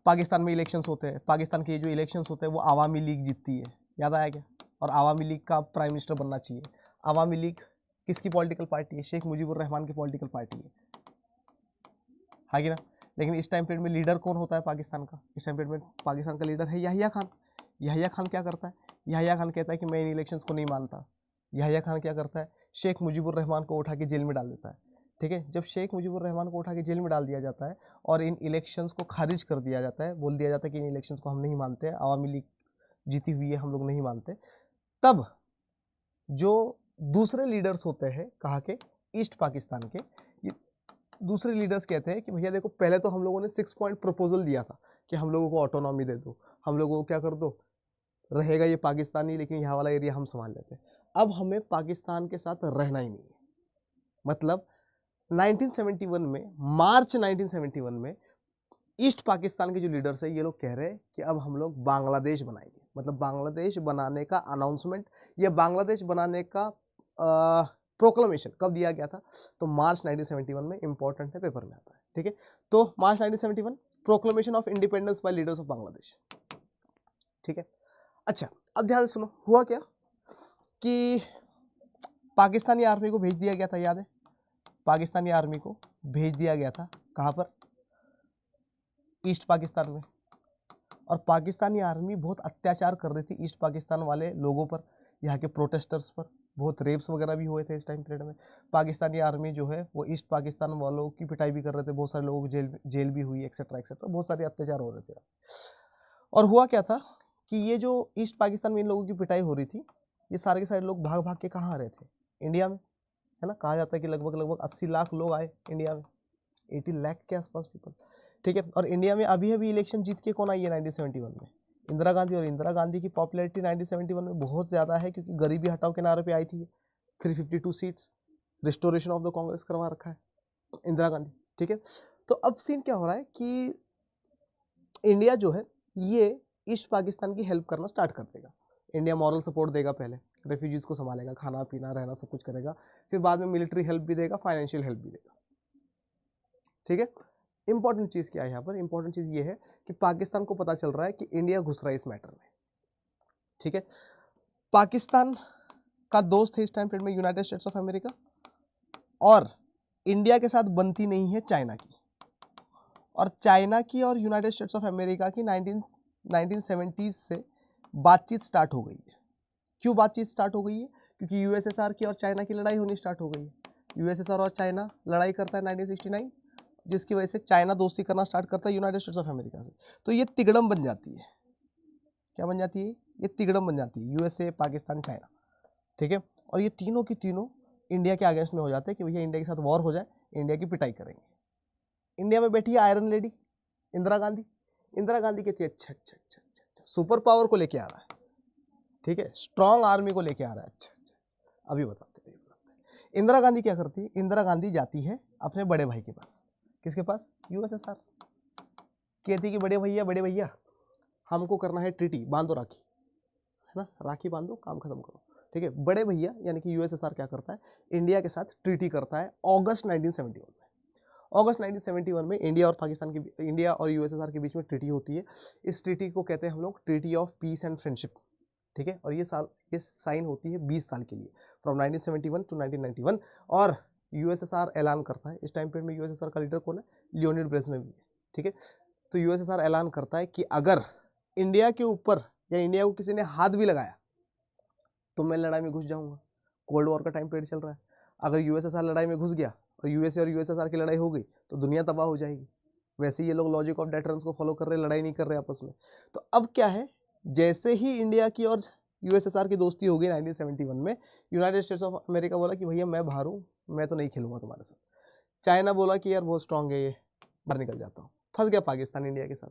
पाकिस्तान में इलेक्शंस होते हैं। पाकिस्तान के जो इलेक्शंस होते हैं वो आवामी लीग जीतती है, याद आया क्या? और आवामी लीग का प्राइम मिनिस्टर बनना चाहिए। आवामी लीग किसकी पॉलिटिकल पार्टी है? शेख मुजीबुर रहमान की पॉलिटिकल पार्टी है कि ना। लेकिन इस टाइम पीरियड में लीडर कौन होता है पाकिस्तान का? इस टाइम पीरियड में पाकिस्तान का लीडर है याहिया खान। याहिया खान क्या करता है? याहिया खान कहता है कि मैं इन इलेक्शंस को नहीं मानता। याहिया खान क्या करता है? शेख मुजीबुर रहमान को उठा के जेल में डाल देता है। ठीक है, जब शेख मुजीबुर रहमान को उठा के जेल में डाल दिया जाता है और इन इलेक्शंस को खारिज कर दिया जाता है, बोल दिया जाता है कि इन इलेक्शंस को हम नहीं मानते, आवामी लीग जीती हुई है, हम लोग नहीं मानते, तब जो दूसरे लीडर्स होते हैं कहाँ के? ईस्ट पाकिस्तान के, ये दूसरे लीडर्स कहते हैं कि भैया देखो, पहले तो हम लोगों ने 6 पॉइंट प्रपोजल दिया था कि हम लोगों को ऑटोनॉमी दे दो, हम लोगों को क्या कर दो, रहेगा ये पाकिस्तानी, लेकिन यहाँ वाला एरिया हम संभाल लेते हैं। अब हमें पाकिस्तान के साथ रहना ही नहीं है। मतलब 1971 में, मार्च 1971 में ईस्ट पाकिस्तान के जो लीडर्स है ये लोग कह रहे हैं कि अब हम लोग बांग्लादेश बनाएंगे। मतलब बांग्लादेश बनाने का अनाउंसमेंट या बांग्लादेश बनाने का प्रोक्लेमेशन कब दिया गया था? तो मार्च 1971 में। इंपॉर्टेंट है, पेपर में आता है। ठीक है, तो मार्च 1971 proclamation of independence bye leaders of Bangladesh. ठीक है, अच्छा अब ध्यान से सुनो, हुआ क्या कि पाकिस्तानी आर्मी को भेज दिया गया था, याद है? पाकिस्तानी आर्मी को भेज दिया गया था कहां पर? ईस्ट पाकिस्तान में। और पाकिस्तानी आर्मी बहुत अत्याचार कर रही थी ईस्ट पाकिस्तान वाले लोगों पर, यहाँ के प्रोटेस्टर्स पर। बहुत रेप्स वगैरह भी हुए थे इस टाइम पीरियड में। पाकिस्तानी आर्मी जो है वो ईस्ट पाकिस्तान वालों की पिटाई भी कर रहे थे, बहुत सारे लोगों को जेल भी हुई, एक्सेट्रा एक्सेट्रा, बहुत सारे अत्याचार हो रहे थे। और हुआ क्या था कि ये जो ईस्ट पाकिस्तान में इन लोगों की पिटाई हो रही थी, ये सारे के सारे लोग भाग भाग के कहाँ आ रहे थे? इंडिया में, है ना। कहा जाता है कि लगभग 80 लाख लोग आए इंडिया में, 80 लाख के आसपास पीपल। ठीक है, और इंडिया में अभी इलेक्शन जीत के कौन आई है 1971 में? इंदिरा गांधी। और इंदिरा गांधी की पॉपुलैरिटी 1971 में बहुत ज़्यादा है, क्योंकि गरीबी हटाओ के नारे पे आई थी। 352 seats, restoration of the Congress करवा रखा है इंदिरा गांधी। ठीक है, तो अब सीन क्या हो रहा है कि इंडिया जो है ये ईस्ट पाकिस्तान की हेल्प करना स्टार्ट कर देगा। इंडिया मॉरल सपोर्ट देगा, पहले रेफ्यूजीज को संभालेगा, खाना पीना रहना सब कुछ करेगा, फिर बाद में मिलिट्री हेल्प भी देगा, फाइनेंशियल हेल्प भी देगा। ठीक है, इंपॉर्टेंट चीज क्या है यहाँ पर? इंपॉर्टेंट चीज ये है कि पाकिस्तान को पता चल रहा है कि इंडिया घुस रहा है इस मैटर में। ठीक है, पाकिस्तान का दोस्त है इस टाइम पीरियड में यूनाइटेड स्टेट्स ऑफ अमेरिका, और इंडिया के साथ बनती नहीं है चाइना की। और चाइना की और यूनाइटेड स्टेट्स ऑफ अमेरिका की 1970s से बातचीत स्टार्ट हो गई है। क्यों बातचीत स्टार्ट हो गई है? क्योंकि यूएसएसआर की और चाइना की लड़ाई होनी स्टार्ट हो गई है। यूएसएसआर और चाइना लड़ाई करता है 1969, जिसकी वजह से चाइना दोस्ती करना स्टार्ट करता है यूनाइटेड स्टेट्स ऑफ अमेरिका से। तो ये तिगड़म बन जाती है। क्या बन जाती है? ये तिगड़म बन जाती है, यूएसए, पाकिस्तान, चाइना। ठीक है, और ये तीनों की तीनों इंडिया के अगेंस्ट में हो जाते हैं कि भैया इंडिया के साथ वॉर हो जाए, इंडिया की पिटाई करेंगे। इंडिया में बैठी है आयरन लेडी इंदिरा गांधी। इंदिरा गांधी कहती है अच्छा अच्छा अच्छा अच्छा, सुपर पावर को लेके आ रहा है, ठीक है, स्ट्रॉन्ग आर्मी को लेके आ रहा है, अच्छा अच्छा, अभी बताते हैं। इंदिरा गांधी क्या करती है? इंदिरा गांधी जाती है अपने बड़े भाई के पास। किसके पास? यूएसएसआर। कहती कि बड़े भैया हमको करना है ट्रीटी, बांधो राखी, है ना, राखी बांधो, काम खत्म करो। ठीक है। बड़े भैया यानी कि यूएसएसआर क्या करता है, इंडिया के साथ ट्रीटी करता है अगस्त 1971 में। अगस्त 1971 में इंडिया और यूएसएसआर के बीच में ट्रीटी होती है। इस ट्रीटी को कहते हैं हम लोग treaty of peace and friendship, ठीक है। और ये साइन होती है 20 साल के लिए, फ्रॉम 1971 टू 1991। और यूएसएसआर ऐलान करता है, इस टाइम पीरियड में यूएसएसआर का लीडर कौन है, लियोनिड ब्रेजनेव है, ठीक है। तो यूएसएसआर ऐलान करता है कि अगर इंडिया के ऊपर या इंडिया को किसी ने हाथ भी लगाया तो मैं लड़ाई में घुस जाऊंगा। कोल्ड वॉर का टाइम पीरियड चल रहा है, अगर यूएसएसआर लड़ाई में घुस गया और यूएसए और यूएसएसआर की लड़ाई हो गई तो दुनिया तबाह हो जाएगी। वैसे ये लोग लॉजिक ऑफ डेटरेंस को फॉलो कर रहे, लड़ाई नहीं कर रहे आपस में। तो अब क्या है, जैसे ही इंडिया की और यूएसएसआर की दोस्ती हो गई 1971 में, यूनाइटेड स्टेट्स ऑफ अमेरिका बोला कि भैया मैं बाहर हूँ, मैं तो नहीं खेलूंगा तुम्हारे साथ। चाइना बोला कि यार बहुत स्ट्रांग है ये, बाहर निकल जाता हूँ। फंस गया पाकिस्तान इंडिया के साथ,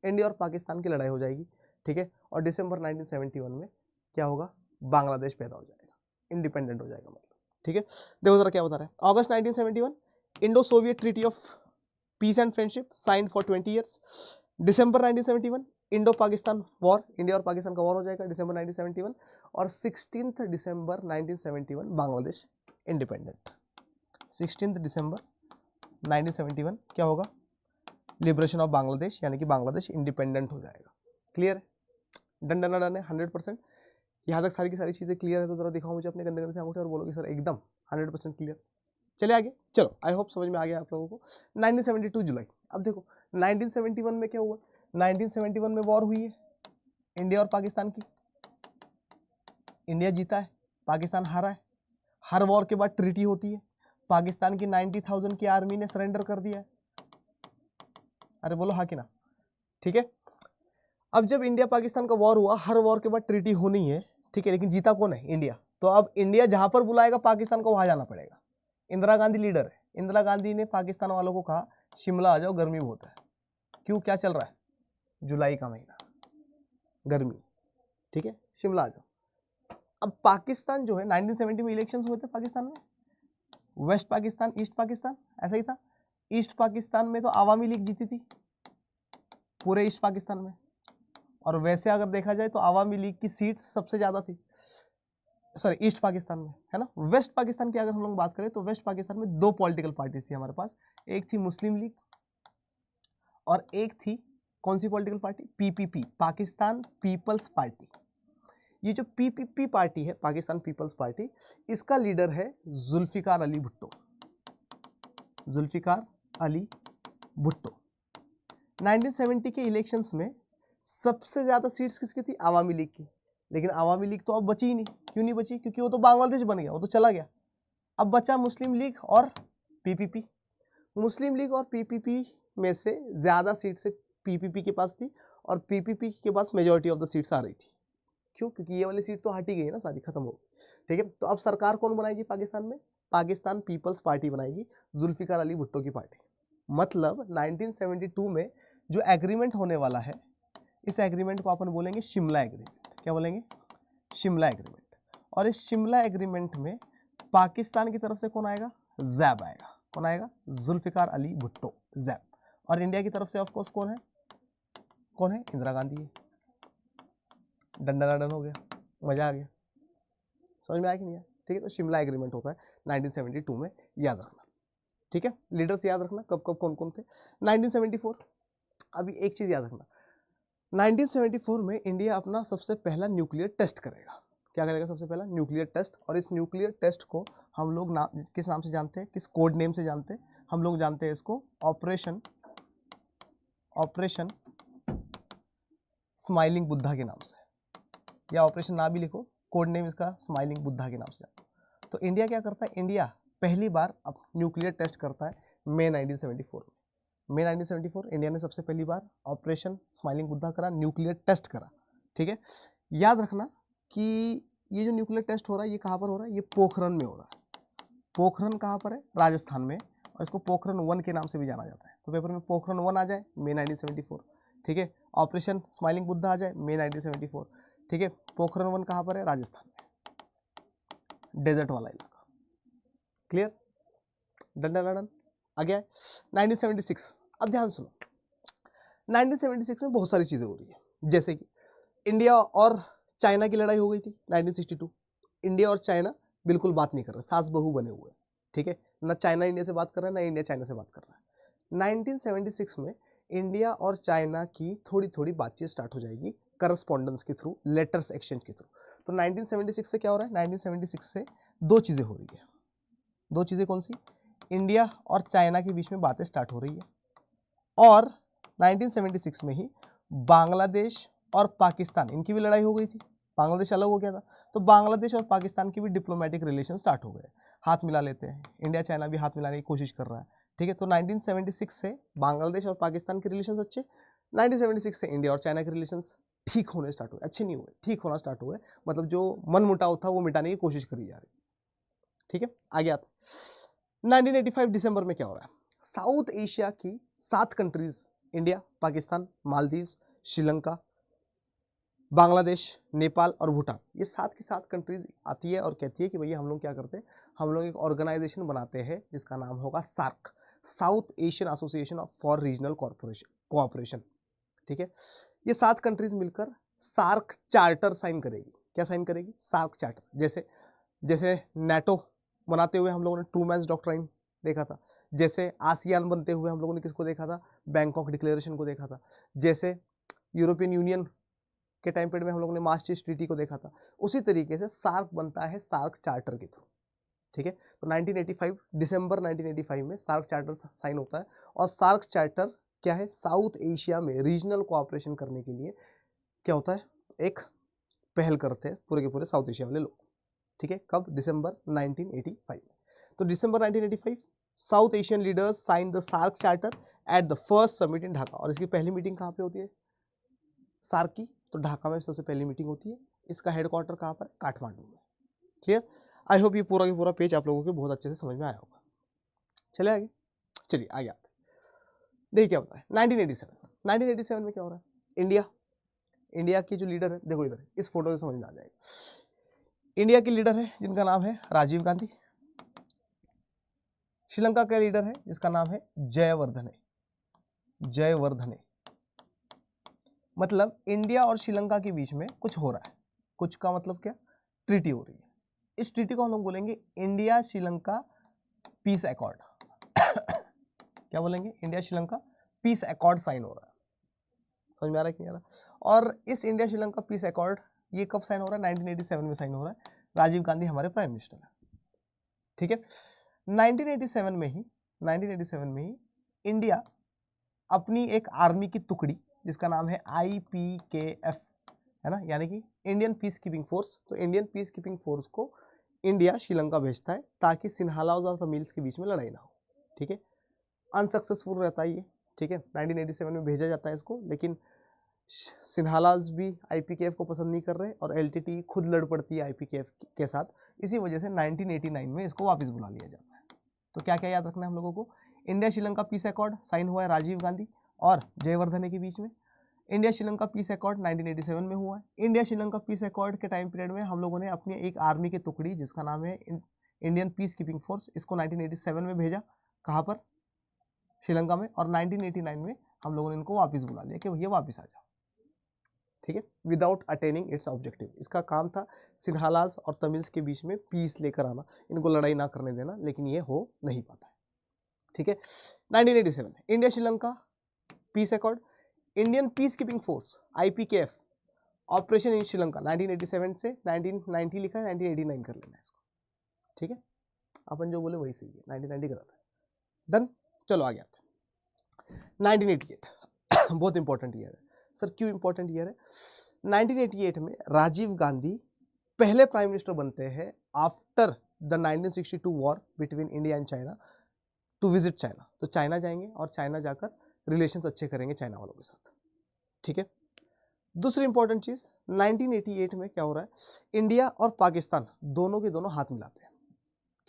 इंडिया और पाकिस्तान की लड़ाई हो जाएगी, ठीक है। और दिसंबर 1971 में क्या होगा, बांग्लादेश पैदा हो जाएगा, इंडिपेंडेंट हो जाएगा मतलब, ठीक है। देखो जरा क्या बता रहा है। अगस्त 1971 Indo Soviet treaty of peace and friendship sign for 20 years. दिसंबर 1971 इंडो पाकिस्तान वॉर, इंडिया और पाकिस्तान का वॉर हो जाएगा दिसंबर 1971। और 16 दिसंबर 1971 बांग्लादेश इंडिपेंडेंट। 16 दिसंबर 1971 क्या होगा, लिबरेशन ऑफ बांग्लादेश, यानी कि बांग्लादेश इंडिपेंडेंट हो जाएगा। क्लियर है, डन डन डन है 100%। यहाँ तक सारी की सारी चीज़ें क्लियर है तो जरा दिखाओ मुझे अपने गंदे गंदे से अंगूठे और बोलो कि सर एकदम 100% क्लियर। चलिए आगे चलो, आई होप समझ में आ गया आप लोगों को। 1972 जुलाई, अब देखो 1971 में क्या हुआ, 1971 में वॉर हुई है इंडिया और पाकिस्तान की। इंडिया जीता है, पाकिस्तान हारा है। हर वॉर के बाद ट्रीटी होती है, पाकिस्तान की 90,000 की आर्मी ने सरेंडर कर दिया है। अरे बोलो हाँ कि ना, ठीक है। अब जब इंडिया पाकिस्तान का वॉर हुआ, हर वॉर के बाद ट्रीटी होनी है, ठीक है, लेकिन जीता कौन है, इंडिया। तो अब इंडिया जहां पर बुलाएगा पाकिस्तान को वहां जाना पड़ेगा। इंदिरा गांधी लीडर है, इंदिरा गांधी ने पाकिस्तान वालों को कहा शिमला आ जाओ, गर्मी बहुत है। क्यों, क्या चल रहा है, जुलाई का महीना, गर्मी, ठीक है, शिमला आ जाओ। अब पाकिस्तान जो है 1970 में इलेक्शंस हुए थे पाकिस्तान में, वेस्ट पाकिस्तान ईस्ट पाकिस्तान, ऐसा ही था। ईस्ट पाकिस्तान में तो आवामी लीग जीती थी पूरे ईस्ट पाकिस्तान में, और वैसे अगर देखा जाए तो आवामी लीग की सीट्स सबसे ज्यादा थी, सॉरी ईस्ट पाकिस्तान में, है ना। वेस्ट पाकिस्तान की अगर हम लोग बात करें तो वेस्ट पाकिस्तान में दो पॉलिटिकल पार्टीज थी हमारे पास, एक थी मुस्लिम लीग और एक थी कौन सी political party, PPP, Pakistan peoples party. ये जो पीपीपी पार्टी है, पाकिस्तान पीपल्स पार्टी, इसका लीडर है जुल्फिकार अली भुट्टो, जुल्फिकार अली भुट्टो। 1970 के इलेक्शंस में सबसे ज्यादा सीट्स किसकी थी, आवामी लीग की। लेकिन आवामी लीग तो अब बची ही नहीं। क्यों नहीं बची, क्योंकि वो तो बांग्लादेश बन गया, वो तो चला गया। अब बचा मुस्लिम लीग और पीपीपी। मुस्लिम लीग और पीपीपी में से ज्यादा सीट से पीपीपी के पास थी, और पीपीपी के पास मेजॉरिटी ऑफ द सीट्स आ रही थी। क्यों, क्योंकि ये वाली सीट तो हटी गई है ना, सारी खत्म हो गई, ठीक है। तो अब सरकार कौन बनाएगी पाकिस्तान में, पाकिस्तान पीपल्स पार्टी बनाएगी, जुल्फिकार अली भुट्टो की पार्टी। मतलब 1972 में जो एग्रीमेंट होने वाला है, इस एग्रीमेंट को अपन बोलेंगे शिमला एग्रीमेंट। क्या बोलेंगे, शिमला एग्रीमेंट। और इस शिमला एग्रीमेंट में पाकिस्तान की तरफ से कौन आएगा, जैब आएगा। कौन आएगा, जुल्फिकार अली भुट्टो, जैब। और इंडिया की तरफ से ऑफ कोर्स कौन है, कौन है, इंदिरा गांधी है। डंडा डन हो गया, मजा आ गया, समझ में आया कि नहीं आया, ठीक है। तो शिमला एग्रीमेंट होता है 1972 में, याद रखना, ठीक है। लीडर्स याद रखना कब कब कौन कौन थे। 1974, अभी एक चीज याद रखना, 1974 में इंडिया अपना सबसे पहला न्यूक्लियर टेस्ट करेगा। क्या करेगा, सबसे पहला न्यूक्लियर टेस्ट। और इस न्यूक्लियर टेस्ट को हम लोग किस नाम से जानते हैं, किस कोड नेम से जानते हैं, हम लोग जानते हैं इसको ऑपरेशन स्माइलिंग बुद्धा के नाम से, या ऑपरेशन ना भी लिखो, कोड नेम इसका स्माइलिंग बुद्धा के नाम से। तो इंडिया क्या करता है, इंडिया पहली बार अब न्यूक्लियर टेस्ट करता है मई 1974 में। मई 1974 इंडिया ने सबसे पहली बार ऑपरेशन स्माइलिंग बुद्धा करा, न्यूक्लियर टेस्ट करा, ठीक है। याद रखना कि ये जो न्यूक्लियर टेस्ट हो रहा है ये कहाँ पर हो रहा है, ये पोखरन में हो रहा है। पोखरन कहाँ पर है, राजस्थान में, और इसको पोखरन 1 के नाम से भी जाना जाता है। तो पेपर में पोखरन 1 आ जाए मई 1974, ठीक है। ऑपरेशन स्माइलिंग बुद्धा आ जाए मई 1974, ठीक है। पोखरन 1 कहाँ पर है, राजस्थान में, डेजर्ट वाला इलाका। क्लियर, डन डन डन आ गया है। 1976, अब ध्यान सुनो, 1976 में बहुत सारी चीजें हो रही है, जैसे कि इंडिया और चाइना की लड़ाई हो गई थी 1962, इंडिया और चाइना बिल्कुल बात नहीं कर रहे, सास बहू बने हुए, ठीक है, ना चाइना इंडिया से बात कर रहा है ना इंडिया चाइना से बात कर रहा है। 1976 में इंडिया और चाइना की थोड़ी थोड़ी बातचीत स्टार्ट हो जाएगी करस्पॉन्डेंस के थ्रू, लेटर्स एक्सचेंज के थ्रू। तो 1976 से क्या हो रहा है, 1976 से दो चीज़ें हो रही है। दो चीज़ें कौन सी, इंडिया और चाइना के बीच में बातें स्टार्ट हो रही है, और 1976 में ही बांग्लादेश और पाकिस्तान, इनकी भी लड़ाई हो गई थी, बांग्लादेश अलग हो गया था, तो बांग्लादेश और पाकिस्तान की भी डिप्लोमेटिक रिलेशन स्टार्ट हो गए, हाथ मिला लेते हैं, इंडिया चाइना भी हाथ मिलाने की कोशिश कर रहा है, ठीक है। तो 1976 से बांग्लादेश और पाकिस्तान के रिलेशन अच्छे, 1976 से इंडिया और चाइना के रिलेशन ठीक होने स्टार्ट हुए, अच्छे नहीं हुए, ठीक होना स्टार्ट हुए, मतलब जो मन मुटाव था वो मिटाने की कोशिश करी जा रही, ठीक है। आगे आते 1985 दिसंबर में क्या हो रहा है, साउथ एशिया की 7 कंट्रीज, इंडिया, पाकिस्तान, मालदीव्स, श्रीलंका, बांग्लादेश, नेपाल और भूटान, ये 7 की 7 कंट्रीज आती है और कहती है कि भैया हम लोग क्या करते हैं, हम लोग एक ऑर्गेनाइजेशन बनाते हैं जिसका नाम होगा SAARC, South Asian Association for Regional Cooperation, ठीक है। ये 7 कंट्रीज मिलकर सार्क चार्टर साइन करेगी। क्या साइन करेगी, सार्क चार्टर। जैसे जैसे नेटो बनाते हुए हम लोगों ने टू मैंस डॉक्ट्राइन देखा था, जैसे आसियान बनते हुए हम लोगों ने किसको देखा था, बैंकॉक डिक्लेरेशन को देखा था, जैसे यूरोपियन यूनियन के टाइम पीरियड में हम लोगों ने मास्ट्रिक्ट ट्रीटी को देखा था, उसी तरीके से सार्क बनता है सार्क चार्टर के थ्रू, ठीक है। तो 1985 दिसंबर 1985 में सार्क चार्टर साइन होता है, और सार्क चार्टर क्या है, साउथ एशिया में रीजनल कोऑपरेशन करने के लिए क्या होता है, एक पहल करते हैं पूरे के पूरे साउथ एशिया वाले लोग, ठीक है। कब, दिसंबर 1985। तो दिसंबर 1985 South Asian leaders sign the SAARC charter at the first summit in Dhaka, और इसकी पहली मीटिंग कहाँ पे होती है, सार्क की, तो ढाका में सबसे पहली मीटिंग होती है। इसका हेडक्वार्टर कहाँ पर, काठमांडू में। क्लियर, आई होप ये पूरा का पूरा पेज आप लोगों को बहुत अच्छे से समझ में आया होगा। चलिए आगे, चलिए आगे आते हैं। देखिए क्या होता है 1987 में क्या हो रहा है, इंडिया की जो लीडर है, देखो इधर इस फोटो से समझ में आ जाएगा। इंडिया के लीडर है जिनका नाम है राजीव गांधी, श्रीलंका का लीडर है जिसका नाम है जयवर्धने। मतलब इंडिया और श्रीलंका के बीच में कुछ हो रहा है, कुछ का मतलब क्या, ट्रीटी हो रही है। इस ट्रीटी को हम लोग बोलेंगे इंडिया श्रीलंका पीस अकॉर्ड क्या बोलेंगे, India Sri Lanka peace accord sign हो रहा है। समझ में आ रहा है कि नहीं आ रहा। और इस इंडिया श्रीलंका पीस अकॉर्ड ये कब साइन हो रहा है, 1987 में साइन हो रहा है, राजीव गांधी हमारे प्राइम मिनिस्टर है, ठीक है। 1987 में ही इंडिया अपनी एक आर्मी की टुकड़ी जिसका नाम है IPKF, है ना, यानी कि इंडियन पीस कीपिंग फोर्स, तो इंडियन पीस कीपिंग फोर्स को इंडिया श्रीलंका भेजता है ताकि सिन्हालाज और तमिल्स के बीच में लड़ाई ना हो, ठीक है। अनसक्सेसफुल रहता है ये, ठीक है। 1987 में भेजा जाता है इसको, लेकिन सिन्हालाज भी IPKF को पसंद नहीं कर रहे और LTT खुद लड़ पड़ती है IPKF के साथ, इसी वजह से 1989 में इसको वापस बुला लिया जाता है। तो क्या क्या याद रखना है हम लोगों को, India Sri Lanka peace accord sign हुआ है राजीव गांधी और जयवर्धने के बीच में। इंडिया श्रीलंका पीस अकॉर्ड 1987 में हुआ है। इंडिया श्रीलंका पीस अकॉर्ड के टाइम पीरियड में हम लोगों ने अपनी एक आर्मी की टुकड़ी जिसका नाम है इंडियन पीस कीपिंग फोर्स, इसको 1987 में भेजा, कहाँ पर, श्रीलंका में, और 1989 में हम लोगों ने इनको वापस बुला लिया कि भैया वापस आ जाओ, ठीक है, विदाउट अटेनिंग इट्स ऑब्जेक्टिव। इसका काम था सिन्हालाज और तमिल्स के बीच में पीस लेकर आना, इनको लड़ाई ना करने देना, लेकिन ये हो नहीं पाता है, ठीक है। 1987 India Sri Lanka peace accord, Indian peace keeping force IPKF operation in Sri Lanka 1987 से 1990 लिखा है, 1989 कर लेना है इसको, ठीक है। अपन जो बोले वही सही है, 1990 गलत है, डन। चलो आगे आते हैं 1988 बहुत इंपॉर्टेंट ईयर है सर, क्यों इंपॉर्टेंट ईयर है, 1988 में राजीव गांधी पहले प्राइम मिनिस्टर बनते हैं after the 1962 war between India and China to visit China. तो चाइना जाएंगे और चाइना जाकर रिलेशंस अच्छे करेंगे चाइना वालों के साथ, ठीक है। दूसरी इंपॉर्टेंट चीज 1988 में क्या हो रहा है, इंडिया और पाकिस्तान दोनों के दोनों हाथ मिलाते हैं।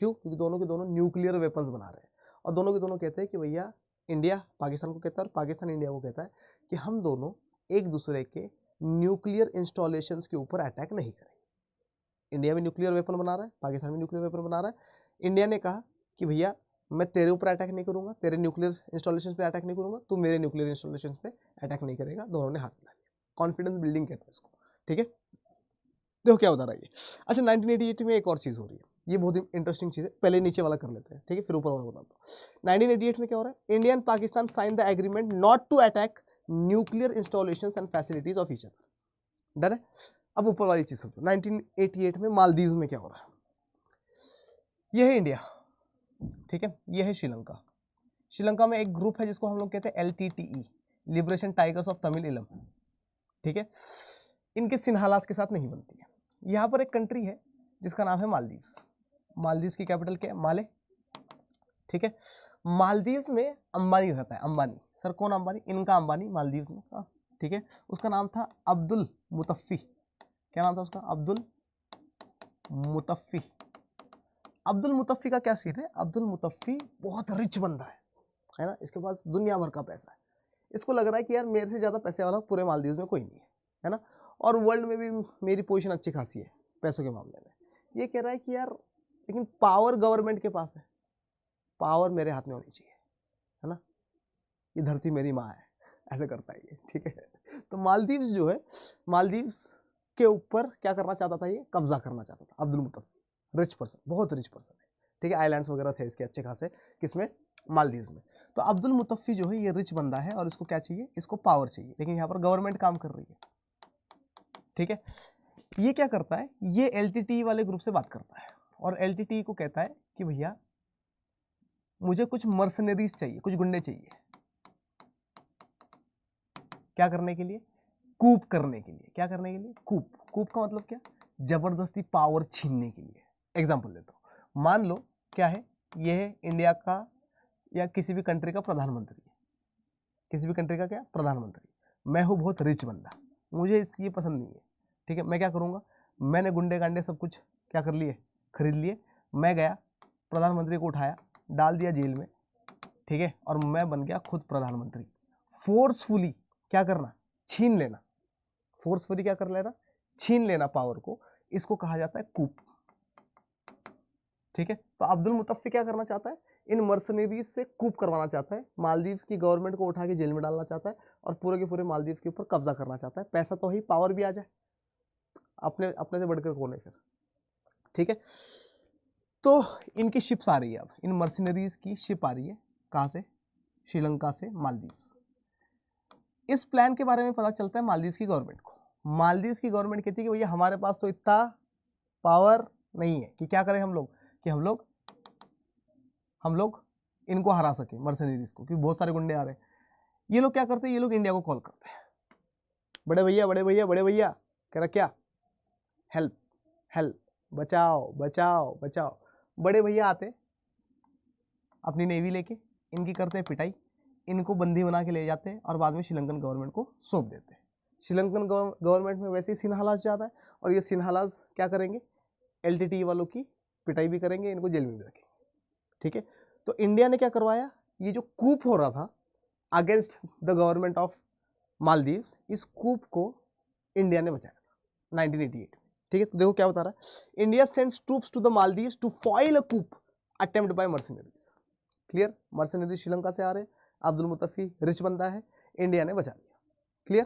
क्यों, क्योंकि दोनों के दोनों न्यूक्लियर वेपन्स बना रहे हैं, और दोनों के दोनों कहते हैं कि भैया, इंडिया पाकिस्तान को कहता है और पाकिस्तान इंडिया को कहता है कि हम दोनों एक दूसरे के न्यूक्लियर इंस्टॉलेशंस के ऊपर अटैक नहीं करेंगे। इंडिया भी न्यूक्लियर वेपन बना रहा है, पाकिस्तान भी न्यूक्लियर वेपन बना रहा है। इंडिया ने कहा कि भैया मैं तेरे ऊपर अटैक नहीं करूंगा, तेरे न्यूक्लियर इंस्टॉलेशन पे अटैक नहीं करूंगा, तू मेरे न्यूक्लियर इंस्टॉलेशन पे अटैक नहीं करेगा। दोनों ने हाथ मिला लिया, कॉन्फिडेंस बिल्डिंग कहते हैं इसको, ठीक है। देखो क्या बता रहा है ये। अच्छा 1988 में एक और चीज हो रही है, ये बहुत ही इंटरेस्टिंग चीज है, पहले नीचे वाला कर लेते हैं, ठीक है, फिर ऊपर वाला बताता हूँ। 1988 में क्या हो रहा है, India and Pakistan sign the agreement not to attack nuclear installations and facilities of each other. Done है। अब ऊपर वाली चीज समझो, 1988 में मालदीव में क्या हो रहा है, ये है इंडिया, ठीक है, ये है श्रीलंका। श्रीलंका में एक ग्रुप है जिसको हम लोग कहते हैं LTTE, liberation tigers of Tamil इलम, ठीक है, इनके सिन्हालास के साथ नहीं बनती है। यहाँ पर एक कंट्री है जिसका नाम है मालदीव्स। मालदीव्स की कैपिटल क्या है, माले, ठीक है। मालदीव्स में अंबानी रहता है, अंबानी, सर कौन अंबानी, इनका अंबानी मालदीव्स में, ठीक है। उसका नाम था अब्दुल मुतफ्फी, क्या नाम था उसका, अब्दुल मुतफ्फी। अब्दुल मुतफ्फी का क्या सीन है, अब्दुल मुतफ्फी बहुत रिच बंदा है ना, इसके पास दुनिया भर का पैसा है। इसको लग रहा है कि यार मेरे से ज़्यादा पैसे वाला पूरे मालदीव्स में कोई नहीं है ना, और वर्ल्ड में भी मेरी पोजीशन अच्छी खासी है पैसों के मामले में। ये कह रहा है कि यार लेकिन पावर गवर्नमेंट के पास है, पावर मेरे हाथ में होनी चाहिए, है ना, ये धरती मेरी माँ है, ऐसे करता है ये, ठीक है। तो मालदीव्स जो है, मालदीव्स के ऊपर क्या करना चाहता था, ये कब्जा करना चाहता था अब्दुल मुतफ्फी। रिच पर्सन, बहुत रिच पर्सन है, ठीक है, आइलैंड्स वगैरह थे इसके अच्छे खासे, किसमें, मालदीव्स में। तो अब्दुल मुतफ्फी जो है ये रिच बंदा है और इसको क्या चाहिए, इसको पावर चाहिए, लेकिन यहाँ पर गवर्नमेंट काम कर रही है, ठीक है। ये क्या करता है, ये LTTE वाले ग्रुप से बात करता है और LTTE को कहता है कि भैया मुझे कुछ मर्सनरीज चाहिए, कुछ गुंडे चाहिए, क्या करने के लिए, कूप करने के लिए। क्या करने के लिए, कूप। कूप का मतलब क्या, जबरदस्ती पावर छीनने के लिए। एग्जाम्पल देता हूँ, मान लो क्या है, ये है इंडिया का या किसी भी कंट्री का प्रधानमंत्री, किसी भी कंट्री का क्या, प्रधानमंत्री। मैं हूँ बहुत रिच बंदा, मुझे ये पसंद नहीं है, ठीक है। मैं क्या करूँगा, मैंने गुंडे गांडे सब कुछ क्या कर लिए, खरीद लिए। मैं गया, प्रधानमंत्री को उठाया, डाल दिया जेल में, ठीक है, और मैं बन गया खुद प्रधानमंत्री। फोर्सफुली क्या करना, छीन लेना, फोर्सफुली क्या कर लेना, छीन लेना पावर को, इसको कहा जाता है कूप, ठीक है। तो अब्दुल मुतफ्फी क्या करना चाहता है, इन मर्सनरीज से कूप करवाना चाहता है, मालदीव्स की गवर्नमेंट को उठा के जेल में डालना चाहता है और पूरे के पूरे मालदीव्स के ऊपर कब्जा करना चाहता है। पैसा तो ही, पावर भी आ जाए, अपने अपने से बढ़कर कौन है फिर, ठीक है। तो इनकी शिप्स आ रही है, अब इन मर्सनरीज की शिप आ रही है, कहाँ से, श्रीलंका से मालदीव्स। इस प्लान के बारे में पता चलता है मालदीव्स की गवर्नमेंट को। मालदीव्स की गवर्नमेंट कहती है कि भैया हमारे पास तो इतना पावर नहीं है कि क्या करें हम लोग, कि हम लोग इनको हरा सके, मर्सनरीज को, क्योंकि बहुत सारे गुंडे आ रहे हैं। ये लोग क्या करते हैं, ये लोग इंडिया को कॉल करते हैं, बड़े भैया बड़े भैया बड़े भैया, कह रहा क्या, हेल्प हेल्प, बचाओ बचाओ बचाओ। बड़े भैया आते अपनी नेवी लेके, इनकी करते हैं पिटाई, इनको बंदी बना के ले जाते हैं और बाद में श्रीलंकन गवर्नमेंट को सौंप देते हैं। श्रीलंकन गवर्नमेंट में वैसे ही सिन्हालास जाता है और ये सिन्हालास क्या करेंगे, LTTE वालों की पिटाई भी करेंगे, इनको जेल में भी रखेंगे, ठीक है। तो इंडिया ने क्या करवाया, ये जो कूप हो रहा था against the government of Maldives, इस कूप को इंडिया ने बचाया था 1988 में, ठीक है। तो देखो क्या बता रहा है, India sends troops to the Maldives to foil a coup attempt by mercenaries. Clear, mercenary Sri Lanka से आ रहे हैं, अब्दुल मुतफ्फी रिच बंदा है, इंडिया ने बचा लिया। क्लियर।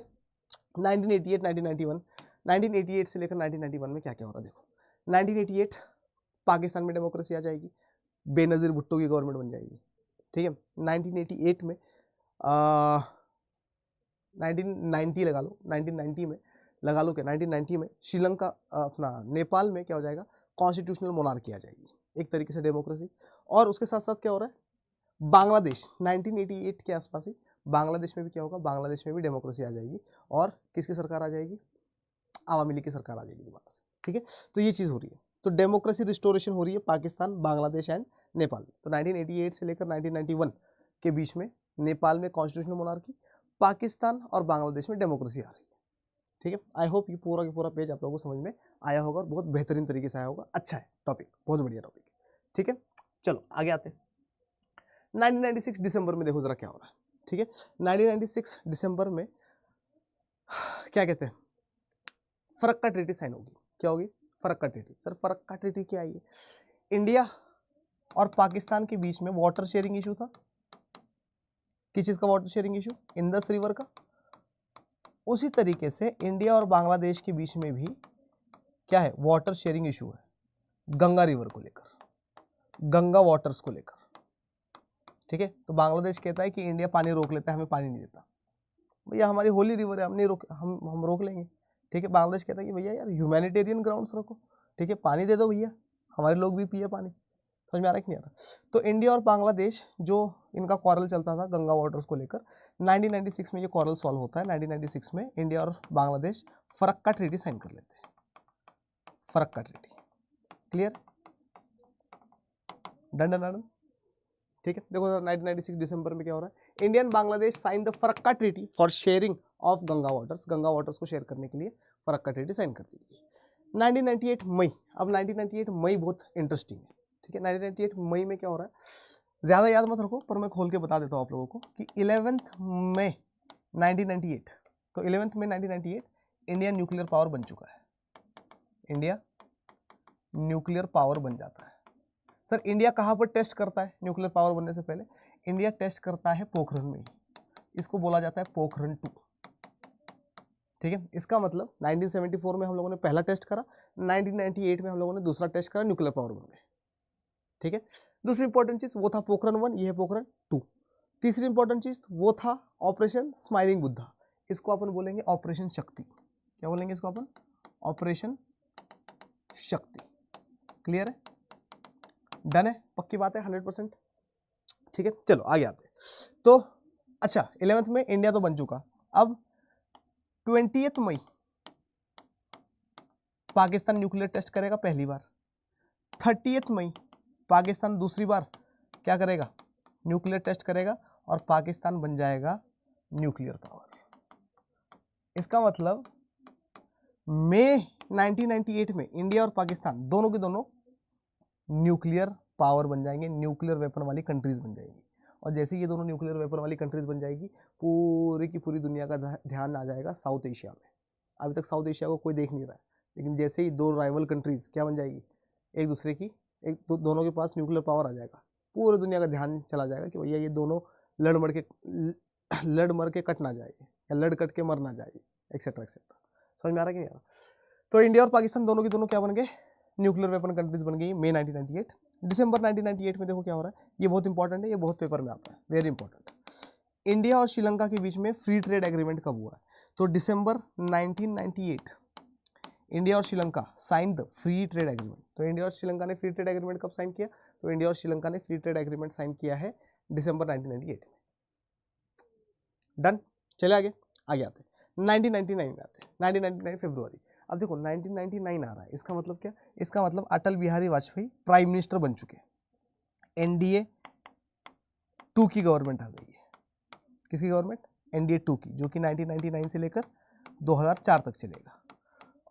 1988 1991, 1988 से लेकर 1991 में क्या क्या हो रहा है देखो। 1988 पाकिस्तान में डेमोक्रेसी आ जाएगी, बेनजीर भुट्टो की गवर्नमेंट बन जाएगी, ठीक है। 1988 में 1990 लगा लो, 1990 में लगा लो, क्या 1990 में श्रीलंका अपना नेपाल में क्या हो जाएगा, कॉन्स्टिट्यूशनल मोनार्की आ जाएगी, एक तरीके से डेमोक्रेसी। और उसके साथ साथ क्या हो रहा है, बांग्लादेश 1988 के आसपास ही बांग्लादेश में भी क्या होगा, बांग्लादेश में भी डेमोक्रेसी आ जाएगी और किसकी सरकार आ जाएगी, आवामी लीग की सरकार आ जाएगी दोबारा से, ठीक है। तो ये चीज़ हो रही है, तो डेमोक्रेसी रिस्टोरेशन हो रही है पाकिस्तान, बांग्लादेश एंड नेपाल में। तो 1988 से लेकर 1991 के बीच में नेपाल में कॉन्स्टिट्यूशनल मोनार्की, पाकिस्तान और बांग्लादेश में डेमोक्रेसी आ रही है, ठीक है। आई होप ये पूरा का पूरा पेज आप लोगों को समझ में आया होगा और बहुत बेहतरीन तरीके से आया होगा। अच्छा है टॉपिक, बहुत बढ़िया टॉपिक, ठीक है। चलो आगे आते हैं। 1996 दिसंबर में देखो जरा क्या हो रहा है, ठीक है। 1996 दिसंबर में क्या कहते हैं, फरक्का का ट्रीटी साइन होगी, क्या होगी, Farakka treaty. Sir Farakka treaty क्या है, इंडिया और पाकिस्तान के बीच में वाटर शेयरिंग इशू था। किस चीज का water sharing issue, Indus river का। उसी तरीके से इंडिया और बांग्लादेश के बीच में भी क्या है, वाटर शेयरिंग इशू है गंगा रिवर को लेकर, गंगा वाटर्स को लेकर, ठीक है। तो बांग्लादेश कहता है कि इंडिया पानी रोक लेता है, हमें पानी नहीं देता। भैया हमारी होली रिवर है, हम नहीं रोक, हम रोक लेंगे, ठीक है। बांग्लादेश कहता है कि भैया यार ह्यूमैनिटेरियन ग्राउंड्स रखो, ठीक है, पानी दे दो भैया, हमारे लोग भी पिए पानी। समझ में आ रहा है कि नहीं आ रहा? तो इंडिया और बांग्लादेश जो इनका क्वारल चलता था गंगा वाटर्स को लेकर, 1996 में ये क्वारल सॉल्व होता है। 1996 में इंडिया और बांग्लादेश फरक्का ट्रीटी साइन कर लेते हैं, Farakka treaty. Clear, done done done, ठीक है। देखो 1996 दिसंबर में क्या हो रहा है, India and Bangladesh sign the Farakka treaty for sharing of Ganga waters, Ganga waters को शेयर करने के लिए फरक्का ट्रीटी साइन कर दी गई। 1998 मई, अब 1998 मई बहुत इंटरेस्टिंग है, ठीक है। 1998 मई में क्या हो रहा है, ज़्यादा याद मत रखो पर मैं खोल के बता देता हूँ आप लोगों को कि 11 मई 1998, तो 11 मई 1998 इंडिया न्यूक्लियर पावर बन चुका है, इंडिया न्यूक्लियर पावर बन जाता है। सर इंडिया कहाँ पर टेस्ट करता है न्यूक्लियर पावर बनने से पहले, इंडिया टेस्ट करता है पोखरण में, इसको बोला जाता है पोखरण 2, ठीक है। इसका मतलब 1974 में हम लोगों ने पहला टेस्ट करा, 1998 में हम लोगों ने दूसरा टेस्ट करा, न्यूक्लियर पावर बन गए, ठीक है। दूसरी इंपॉर्टेंट चीज वो था पोखरण 1, ये है पोखरण 2। तीसरी इंपॉर्टेंट चीज वो था ऑपरेशन स्माइलिंग बुद्धा, इसको अपन बोलेंगे ऑपरेशन शक्ति। क्या बोलेंगे इसको अपन, ऑपरेशन शक्ति। क्लियर है, डन है, पक्की बात है 100%, ठीक है। चलो आगे आते हैं। तो अच्छा 11 में इंडिया तो बन चुका, अब 20 मई पाकिस्तान न्यूक्लियर टेस्ट करेगा पहली बार, 30 मई पाकिस्तान दूसरी बार क्या करेगा, न्यूक्लियर टेस्ट करेगा और पाकिस्तान बन जाएगा न्यूक्लियर पावर। इसका मतलब मई 1998 में इंडिया और पाकिस्तान दोनों के दोनों न्यूक्लियर पावर बन जाएंगे, न्यूक्लियर वेपन वाली कंट्रीज बन जाएंगी। और जैसे ये दोनों न्यूक्लियर वेपन वाली कंट्रीज बन जाएगी, पूरी की पूरी दुनिया का ध्यान आ जाएगा साउथ एशिया में। अभी तक साउथ एशिया को कोई देख नहीं रहा है, लेकिन जैसे ही दो राइवल कंट्रीज क्या बन जाएगी, एक दूसरे की, दोनों के पास न्यूक्लियर पावर आ जाएगा, पूरी दुनिया का ध्यान चला जाएगा कि भैया ये दोनों लड़ मर के कट ना जाए, या लड़ कट के मर ना जाए, एक्सेट्रा एक्सेट्रा। समझ में आ रहा है कि नहीं आ रहा? तो इंडिया और पाकिस्तान दोनों के दोनों क्या बन गए, न्यूक्लियर वेपन कंट्रीज बन गई मई 1998। दिसंबर 1998 में देखो क्या हो रहा है, ये बहुत इंपॉर्टेंट है, ये बहुत पेपर में आता है, वेरी इंपॉर्टेंट। इंडिया और श्रीलंका के बीच में फ्री ट्रेड एग्रीमेंट कब हुआ है, तो दिसंबर 1998 इंडिया और Sri Lanka sign the free trade agreement. तो इंडिया और श्रीलंका ने फ्री ट्रेड एग्रीमेंट कब साइन किया, तो इंडिया और श्रीलंका ने फ्री ट्रेड एग्रीमेंट साइन किया है दिसंबर 1998 में। डन, चले आगे आते हैं 1999 में आते हैं, 1999 फरवरी। अब देखो 1999 आ रहा है, इसका मतलब क्या, इसका मतलब अटल बिहारी वाजपेयी प्राइम मिनिस्टर बन चुके हैं, एनडीए 2 की गवर्नमेंट आ गई है। किसकी गवर्नमेंट, एनडीए 2 की, जो कि 1999 से लेकर 2004 तक चलेगा।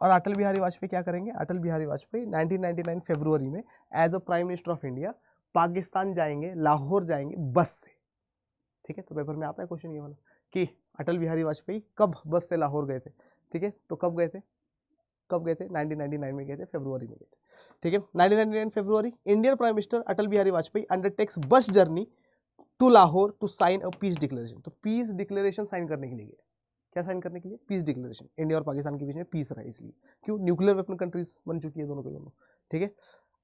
और अटल बिहारी वाजपेयी क्या करेंगे, अटल बिहारी वाजपेयी 1999 फरवरी में as a prime minister of India Pakistan जाएंगे, लाहौर जाएंगे बस से, ठीक है। तो पेपर में आता है क्वेश्चन ये वाला कि अटल बिहारी वाजपेयी कब बस से लाहौर गए थे, ठीक है। तो कब गए थे, 1999 में गए थे, फरवरी में गए थे, ठीक है। 1999 February Indian prime minister Atal Bihari Vajpayee undertakes bus journey to Lahore to sign a peace declaration. तो पीस डिक्लेरेशन साइन करने के लिए गए, क्या साइन करने के लिए, पीस डिक्लेरेशन। इंडिया और पाकिस्तान के बीच में पीस रहा है इसलिए, क्यों, न्यूक्लियर वेपन कंट्रीज बन चुकी है दोनों के दोनों, ठीक है।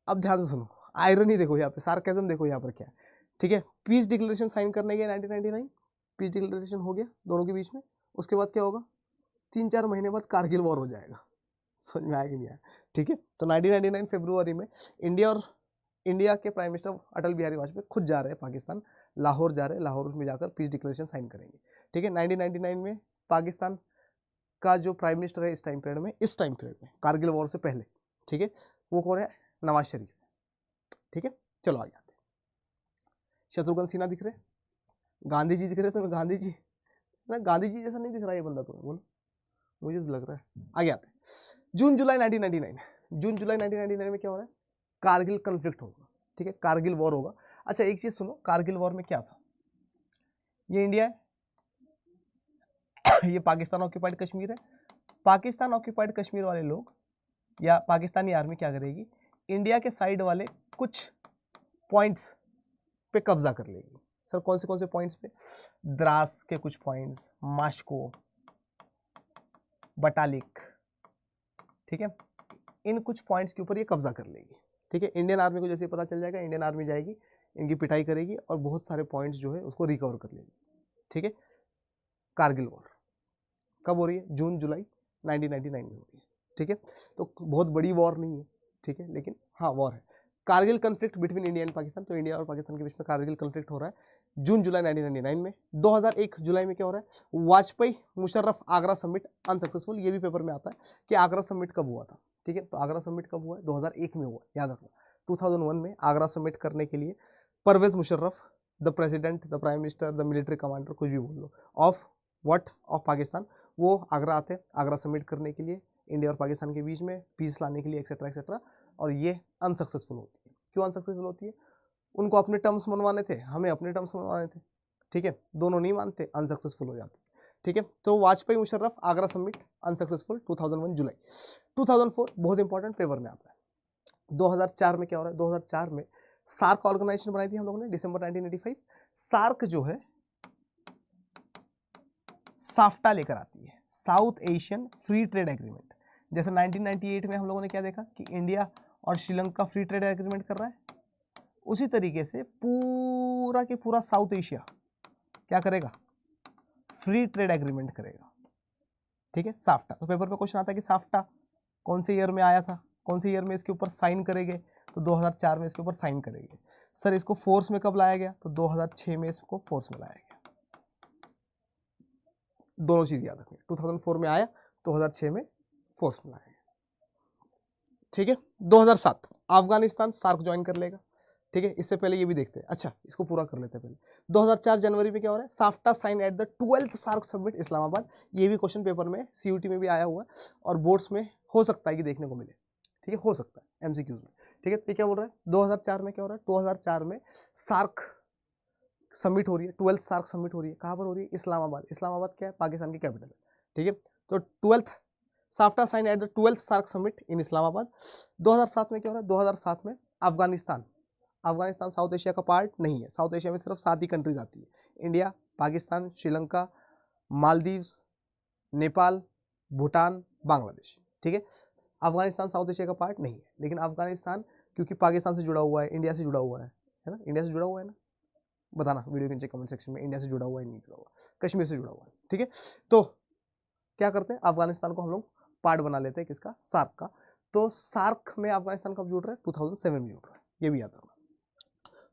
अब ध्यान से सुनो, आयरनी देखो यहाँ पे, सार्केज्म देखो यहाँ पर क्या है, ठीक है। पीस डिक्लेरेशन साइन करने गए 1999, पीस डिक्लेरेशन हो गया दोनों के बीच में। उसके बाद क्या होगा, 3-4 महीने बाद कारगिल वॉर हो जाएगा। समझ में आया कि नहीं आया, ठीक है। तो 1999 फरवरी में इंडिया के प्राइम मिनिस्टर अटल बिहारी वाजपेयी खुद जा रहे हैं पाकिस्तान, लाहौर जा रहे हैं, लाहौर में जाकर पीस डिक्लेरेशन साइन करेंगे, ठीक है। 1999 में पाकिस्तान का जो प्राइम मिनिस्टर है इस टाइम पीरियड में कारगिल वॉर से पहले, ठीक है, वो कौन है, नवाज शरीफ, ठीक है। चलो आगे आते हैं, शत्रुघ्न सिन्हा दिख रहे, गांधी जी दिख रहे, तुम्हें गांधी जी ना, गांधी जी जैसा नहीं दिख रहा ये बंदा तुम्हें, बोलो, मुझे तो लग रहा है। आगे आते हैं, जून जुलाई 1999 में क्या हो रहा है, कारगिल कन्फ्लिक्ट होगा, ठीक है, कारगिल वॉर होगा। अच्छा एक चीज सुनो, कारगिल वॉर में क्या था, ये इंडिया है, ये पाकिस्तान ऑक्यूपाइड कश्मीर है। पाकिस्तान ऑक्यूपाइड कश्मीर वाले लोग या पाकिस्तानी आर्मी क्या करेगी, इंडिया के साइड वाले कुछ पॉइंट्स पे कब्जा कर लेगी। सर कौन से पॉइंट्स पे, द्रास के कुछ पॉइंट्स, मास्को, बटालिक, ठीक है, इन कुछ पॉइंट्स के ऊपर ये कब्जा कर लेगी। ठीक है, इंडियन आर्मी को जैसे पता चल जाएगा, इंडियन आर्मी जाएगी, इनकी पिटाई करेगी और बहुत सारे पॉइंट्स जो है उसको रिकवर कर लेगी। ठीक है, कारगिल वॉर कब हो रही है? जून जुलाई 1999 में हो रही है। ठीक है, तो बहुत बड़ी वॉर नहीं है, ठीक है, लेकिन हाँ वॉर है। Kargil conflict between India and Pakistan, तो इंडिया और पाकिस्तान के बीच में कारगिल कन्फ्लिक्ट हो रहा है जून जुलाई 1999 में। 2001 जुलाई में क्या हो रहा है? Vajpayee Musharraf Agra summit unsuccessful. ये भी पेपर में आता है कि आगरा समिट कब हुआ था। ठीक है, तो आगरा समिट कब हुआ है? 2001 में हुआ, याद रखना। 2001 में आगरा समिट करने के लिए Pervez Musharraf, the president, the prime minister, the military commander, कुछ भी बोल लो, ऑफ व्हाट, ऑफ पाकिस्तान, वो आगरा आते हैं आगरा समिट करने के लिए, इंडिया और पाकिस्तान के बीच में पीस लाने के लिए, एक्सेट्रा एक्सेट्रा, और ये अनसक्सेसफुल होती है। क्यों अनसक्सेसफुल होती है? उनको अपने टर्म्स मनवाने थे, हमें अपने टर्म्स मनवाने थे। ठीक है, दोनों नहीं मानते, अनसक्सेसफुल हो जाते। ठीक है, तो वाजपेयी मुशर्रफ आगरा समिट अनसक्सेसफुल 2001 जुलाई। 2004 बहुत इंपॉर्टेंट पेपर में आता है। 2004 में क्या हो रहा है? 2004 में सार्क ऑर्गेनाइजेशन बनाई थी हम लोगों ने दिसंबर 1985। सार्क जो है साफ्टा लेकर आती है, south Asian free trade agreement. जैसे 1998 में हम लोगों ने क्या देखा कि इंडिया और श्रीलंका फ्री ट्रेड एग्रीमेंट कर रहा है, उसी तरीके से पूरा के पूरा साउथ एशिया क्या करेगा? फ्री ट्रेड एग्रीमेंट करेगा। ठीक है, साफ्टा। तो पेपर पे क्वेश्चन आता है कि साफ्टा कौन से ईयर में आया था, कौन से ईयर में इसके ऊपर साइन करेंगे? तो 2004 में इसके ऊपर साइन करेंगे। सर इसको फोर्स में कब लाया गया? तो 2006 में इसको फोर्स में लाया गया। दोनों चीज याद रखनी, 2004 में आया, 2006 में फोर्स में लाया गया। ठीक है, 2007 अफगानिस्तान सार्क ज्वाइन कर लेगा। ठीक है, इससे पहले ये भी देखते हैं, अच्छा इसको पूरा कर लेते हैं पहले। 2004 जनवरी में क्या हो रहा है? SAFTA sign at the 12th SAARC summit Islamabad. ये भी क्वेश्चन पेपर में सीयूटी में भी आया हुआ है और बोर्ड्स में हो सकता है कि देखने को मिले। ठीक है, हो सकता है एमसीक्यूज में। ठीक है, तो क्या बोल रहा है? 2004 में क्या हो रहा है? 2004 में सार्क समिट हो रही है, 12th सार्क समिट हो रही है। कहाँ पर हो रही है? इस्लामाबाद। इस्लामाबाद क्या है? पाकिस्तान की कैपिटल है। ठीक है, तो 12th SAFTA sign at the 12th SAARC summit in Islamabad. 2007 में क्या हो रहा है? 2007 में अफगानिस्तान, अफगानिस्तान साउथ एशिया का पार्ट नहीं है, साउथ एशिया में सिर्फ 7 ही कंट्रीज आती है, इंडिया, पाकिस्तान, श्रीलंका, मालदीव्स, नेपाल, भूटान, बांग्लादेश। ठीक है, अफगानिस्तान साउथ एशिया का पार्ट नहीं है, लेकिन अफगानिस्तान क्योंकि पाकिस्तान से जुड़ा हुआ है, इंडिया से जुड़ा हुआ है ना? इंडिया से जुड़ा हुआ है ना? बताना वीडियो के नीचे कमेंट सेक्शन में, इंडिया से जुड़ा हुआ है नहीं जुड़ा हुआ, कश्मीर से जुड़ा हुआ है। ठीक है, तो क्या करते हैं? अफगानिस्तान को हम लोग पार्ट बना लेते हैं, किसका? सार्क का। तो सार्क में अफगानिस्तान कब जुड़ रहा है? 2007 में जुड़ रहा है, ये भी याद रखना।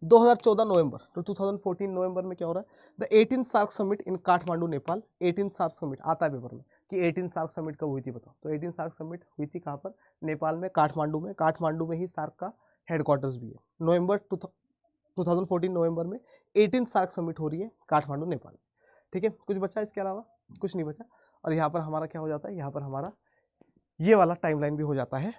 2014 नवंबर, तो 2014 नवंबर में क्या हो रहा है? The 18th SAARC summit in Kathmandu Nepal. 18th SAARC summit आता है पेपर में कि 18th सार्क समिट कब हुई थी, बताओ। तो 18th सार्क समिट हुई थी कहाँ पर? नेपाल में, काठमांडू में। काठमांडू में ही सार्क का हेडक्वार्टर्स भी है। नवंबर 2014 नवंबर में 18th सार्क समिट हो रही है काठमांडू नेपाल में। ठीक है, कुछ बचा इसके अलावा? कुछ नहीं बचा। और यहाँ पर हमारा क्या हो जाता है? यहाँ पर हमारा ये वाला टाइमलाइन भी हो जाता है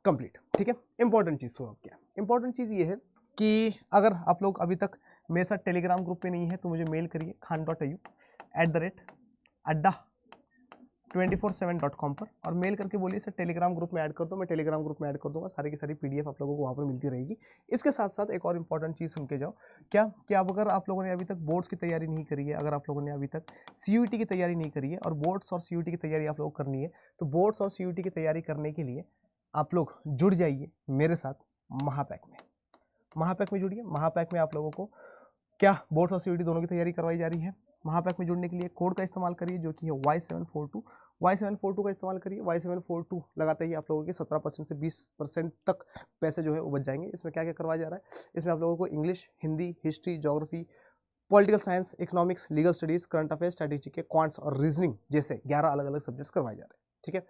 कंप्लीट। ठीक है, इंपॉर्टेंट चीज सुनो, क्या इंपॉर्टेंट चीज ये है कि अगर आप लोग अभी तक मेरे साथ टेलीग्राम ग्रुप पे नहीं है तो मुझे मेल करिए khan.ayu@adda247.com पर, और मेल करके बोलिए सर टेलीग्राम ग्रुप में ऐड कर दो, मैं टेलीग्राम ग्रुप में ऐड कर दूंगा, सारी की सारी पीडीएफ आप लोगों को वहाँ पर मिलती रहेगी। इसके साथ साथ एक और इंपॉर्टेंट चीज़ सुन के जाओ, क्या कि अगर आप लोगों ने अभी तक बोर्ड्स की तैयारी नहीं करी है, अगर आप लोगों ने अभी तक सीयूटी की तैयारी नहीं करी है और बोर्ड्स और सीयूटी की तैयारी आप लोगों को करनी है, तो बोर्ड्स और सीयूटी की तैयारी करने के लिए आप लोग जुड़ जाइए मेरे साथ महापैक में। महापैक में जुड़िए। महापैक में आप लोगों को क्या बोर्ड्स और सीयूटी दोनों की तैयारी करवाई जा रही है। महापैक में जुड़ने के लिए कोड का इस्तेमाल करिए जो कि है Y742। Y742 का इस्तेमाल करिए। Y742 लगाते ही आप लोगों के 17% से 20% तक पैसे जो है वो बच जाएंगे। इसमें क्या क्या करवाया जा रहा है? इसमें आप लोगों को English, Hindi, history, geography, political science, economics, legal studies, current affairs, strategy के क्वांट्स और रीजनिंग जैसे 11 अलग अलग सब्जेक्ट्स करवाए जा रहे हैं। ठीक है,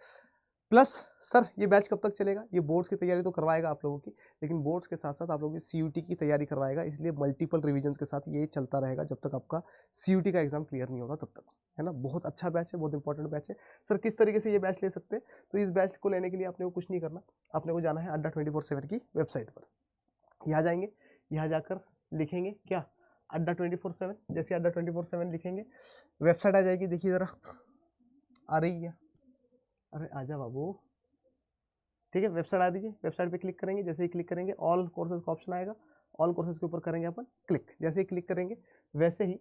प्लस सर ये बैच कब तक चलेगा? ये बोर्ड्स की तैयारी तो करवाएगा आप लोगों की, लेकिन बोर्ड्स के साथ साथ आप लोगों की सीयूटी की तैयारी करवाएगा, इसलिए मल्टीपल रिवीजन्स के साथ ये चलता रहेगा जब तक आपका सीयूटी का एग्जाम क्लियर नहीं होगा तब तक, है ना? बहुत अच्छा बैच है, बहुत इंपॉर्टेंट बैच है। सर किस तरीके से ये बैच ले सकते हैं? तो इस बैच को लेने के लिए आपने को कुछ नहीं करना, आपने को जाना है अड्डा 24/7 की वेबसाइट पर। यहाँ जाएंगे, यहाँ जाकर लिखेंगे क्या? अड्डा 24/7। जैसे अड्डा 24/7 लिखेंगे वेबसाइट आ जाएगी, देखिए ज़रा आ रही है, अरे आजा बाबू। ठीक है, वेबसाइट आ रही है, वेबसाइट पे क्लिक करेंगे, जैसे ही क्लिक करेंगे ऑल कोर्सेज का ऑप्शन आएगा, ऑल कोर्सेज के ऊपर करेंगे अपन क्लिक। जैसे ही क्लिक करेंगे वैसे ही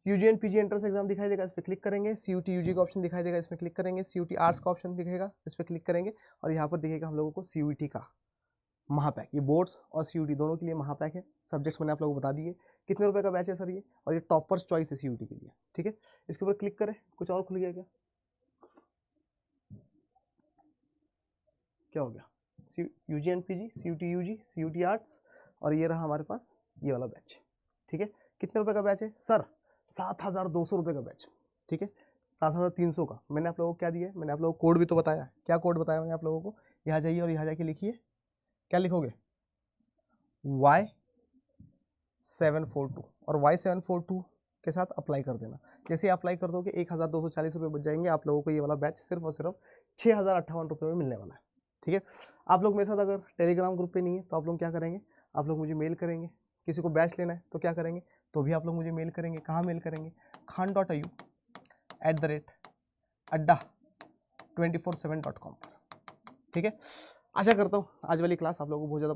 UG and PG entrance exam दिखाई देगा, इस पर क्लिक करेंगे। सीयूटी यूजी का ऑप्शन दिखाई देगा, इसमें क्लिक करेंगे। सीयूटी आर्ट्स का ऑप्शन दिखेगा, इस पर क्लिक करेंगे और यहाँ पर दिखेगा हम लोगों को सीयूटी का महापैक। ये बोर्ड्स और सीयूटी दोनों के लिए महापैक है। सब्जेक्ट्स मैंने आप लोगों को बता दिए। कितने रुपए का बैच है सर ये, और ये टॉपर्स चॉइस है सीयूटी के लिए, ठीक है। इसके ऊपर क्लिक करें, कुछ और खुल गया क्या हो गया? UG and PG, CUET UG, CUET arts, और ये रहा हमारे पास ये वाला बैच, ठीक है। कितने रुपए का बैच है सर? 7,200 रुपये का बैच, ठीक है। 7,300 का मैंने आप लोगों को क्या दिया है? मैंने आप लोगों को कोड भी तो बताया है। क्या कोड बताया मैंने आप लोगों को? यहाँ जाइए और यहाँ जाके लिखिए, क्या लिखोगे? Y742 और Y742 के साथ अप्लाई कर देना। जैसे अप्लाई कर दोगे 1,240 रुपये बच जाएंगे आप लोगों को। ये वाला बैच सिर्फ और सिर्फ 6,058 रुपये में मिलने वाला है, ठीक है। आप लोग मेरे साथ अगर टेलीग्राम ग्रुप पे नहीं है तो आप लोग क्या करेंगे? आप लोग मुझे मेल करेंगे। किसी को बैच लेना है तो क्या करेंगे? तो भी आप लोग मुझे मेल करेंगे। कहाँ मेल करेंगे? khan.ayu@the rate247.com पर, ठीक है। आशा करता हूँ आज वाली क्लास आप लोगों को बहुत ज़्यादा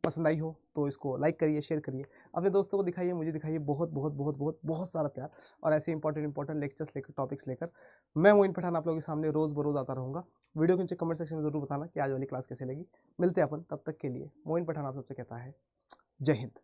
पसंद आई हो तो इसको लाइक करिए, शेयर करिए, अपने दोस्तों को दिखाइए, मुझे दिखाइए। बहुत बहुत बहुत बहुत बहुत सारा प्यार और ऐसे इंपॉर्टेंट लेक्चर्स लेकर, टॉपिक्स लेकर मैं मोइन पठान आप लोगों के सामने रोज़ बरोज़ आता रहूँगा। वीडियो के नीचे कमेंट सेक्शन में जरूर बताना कि आज वाली क्लास कैसे लगी। मिलते हैं अपन, तब तक के लिए मोइन पठान आप सबसे कहता है जय हिंद।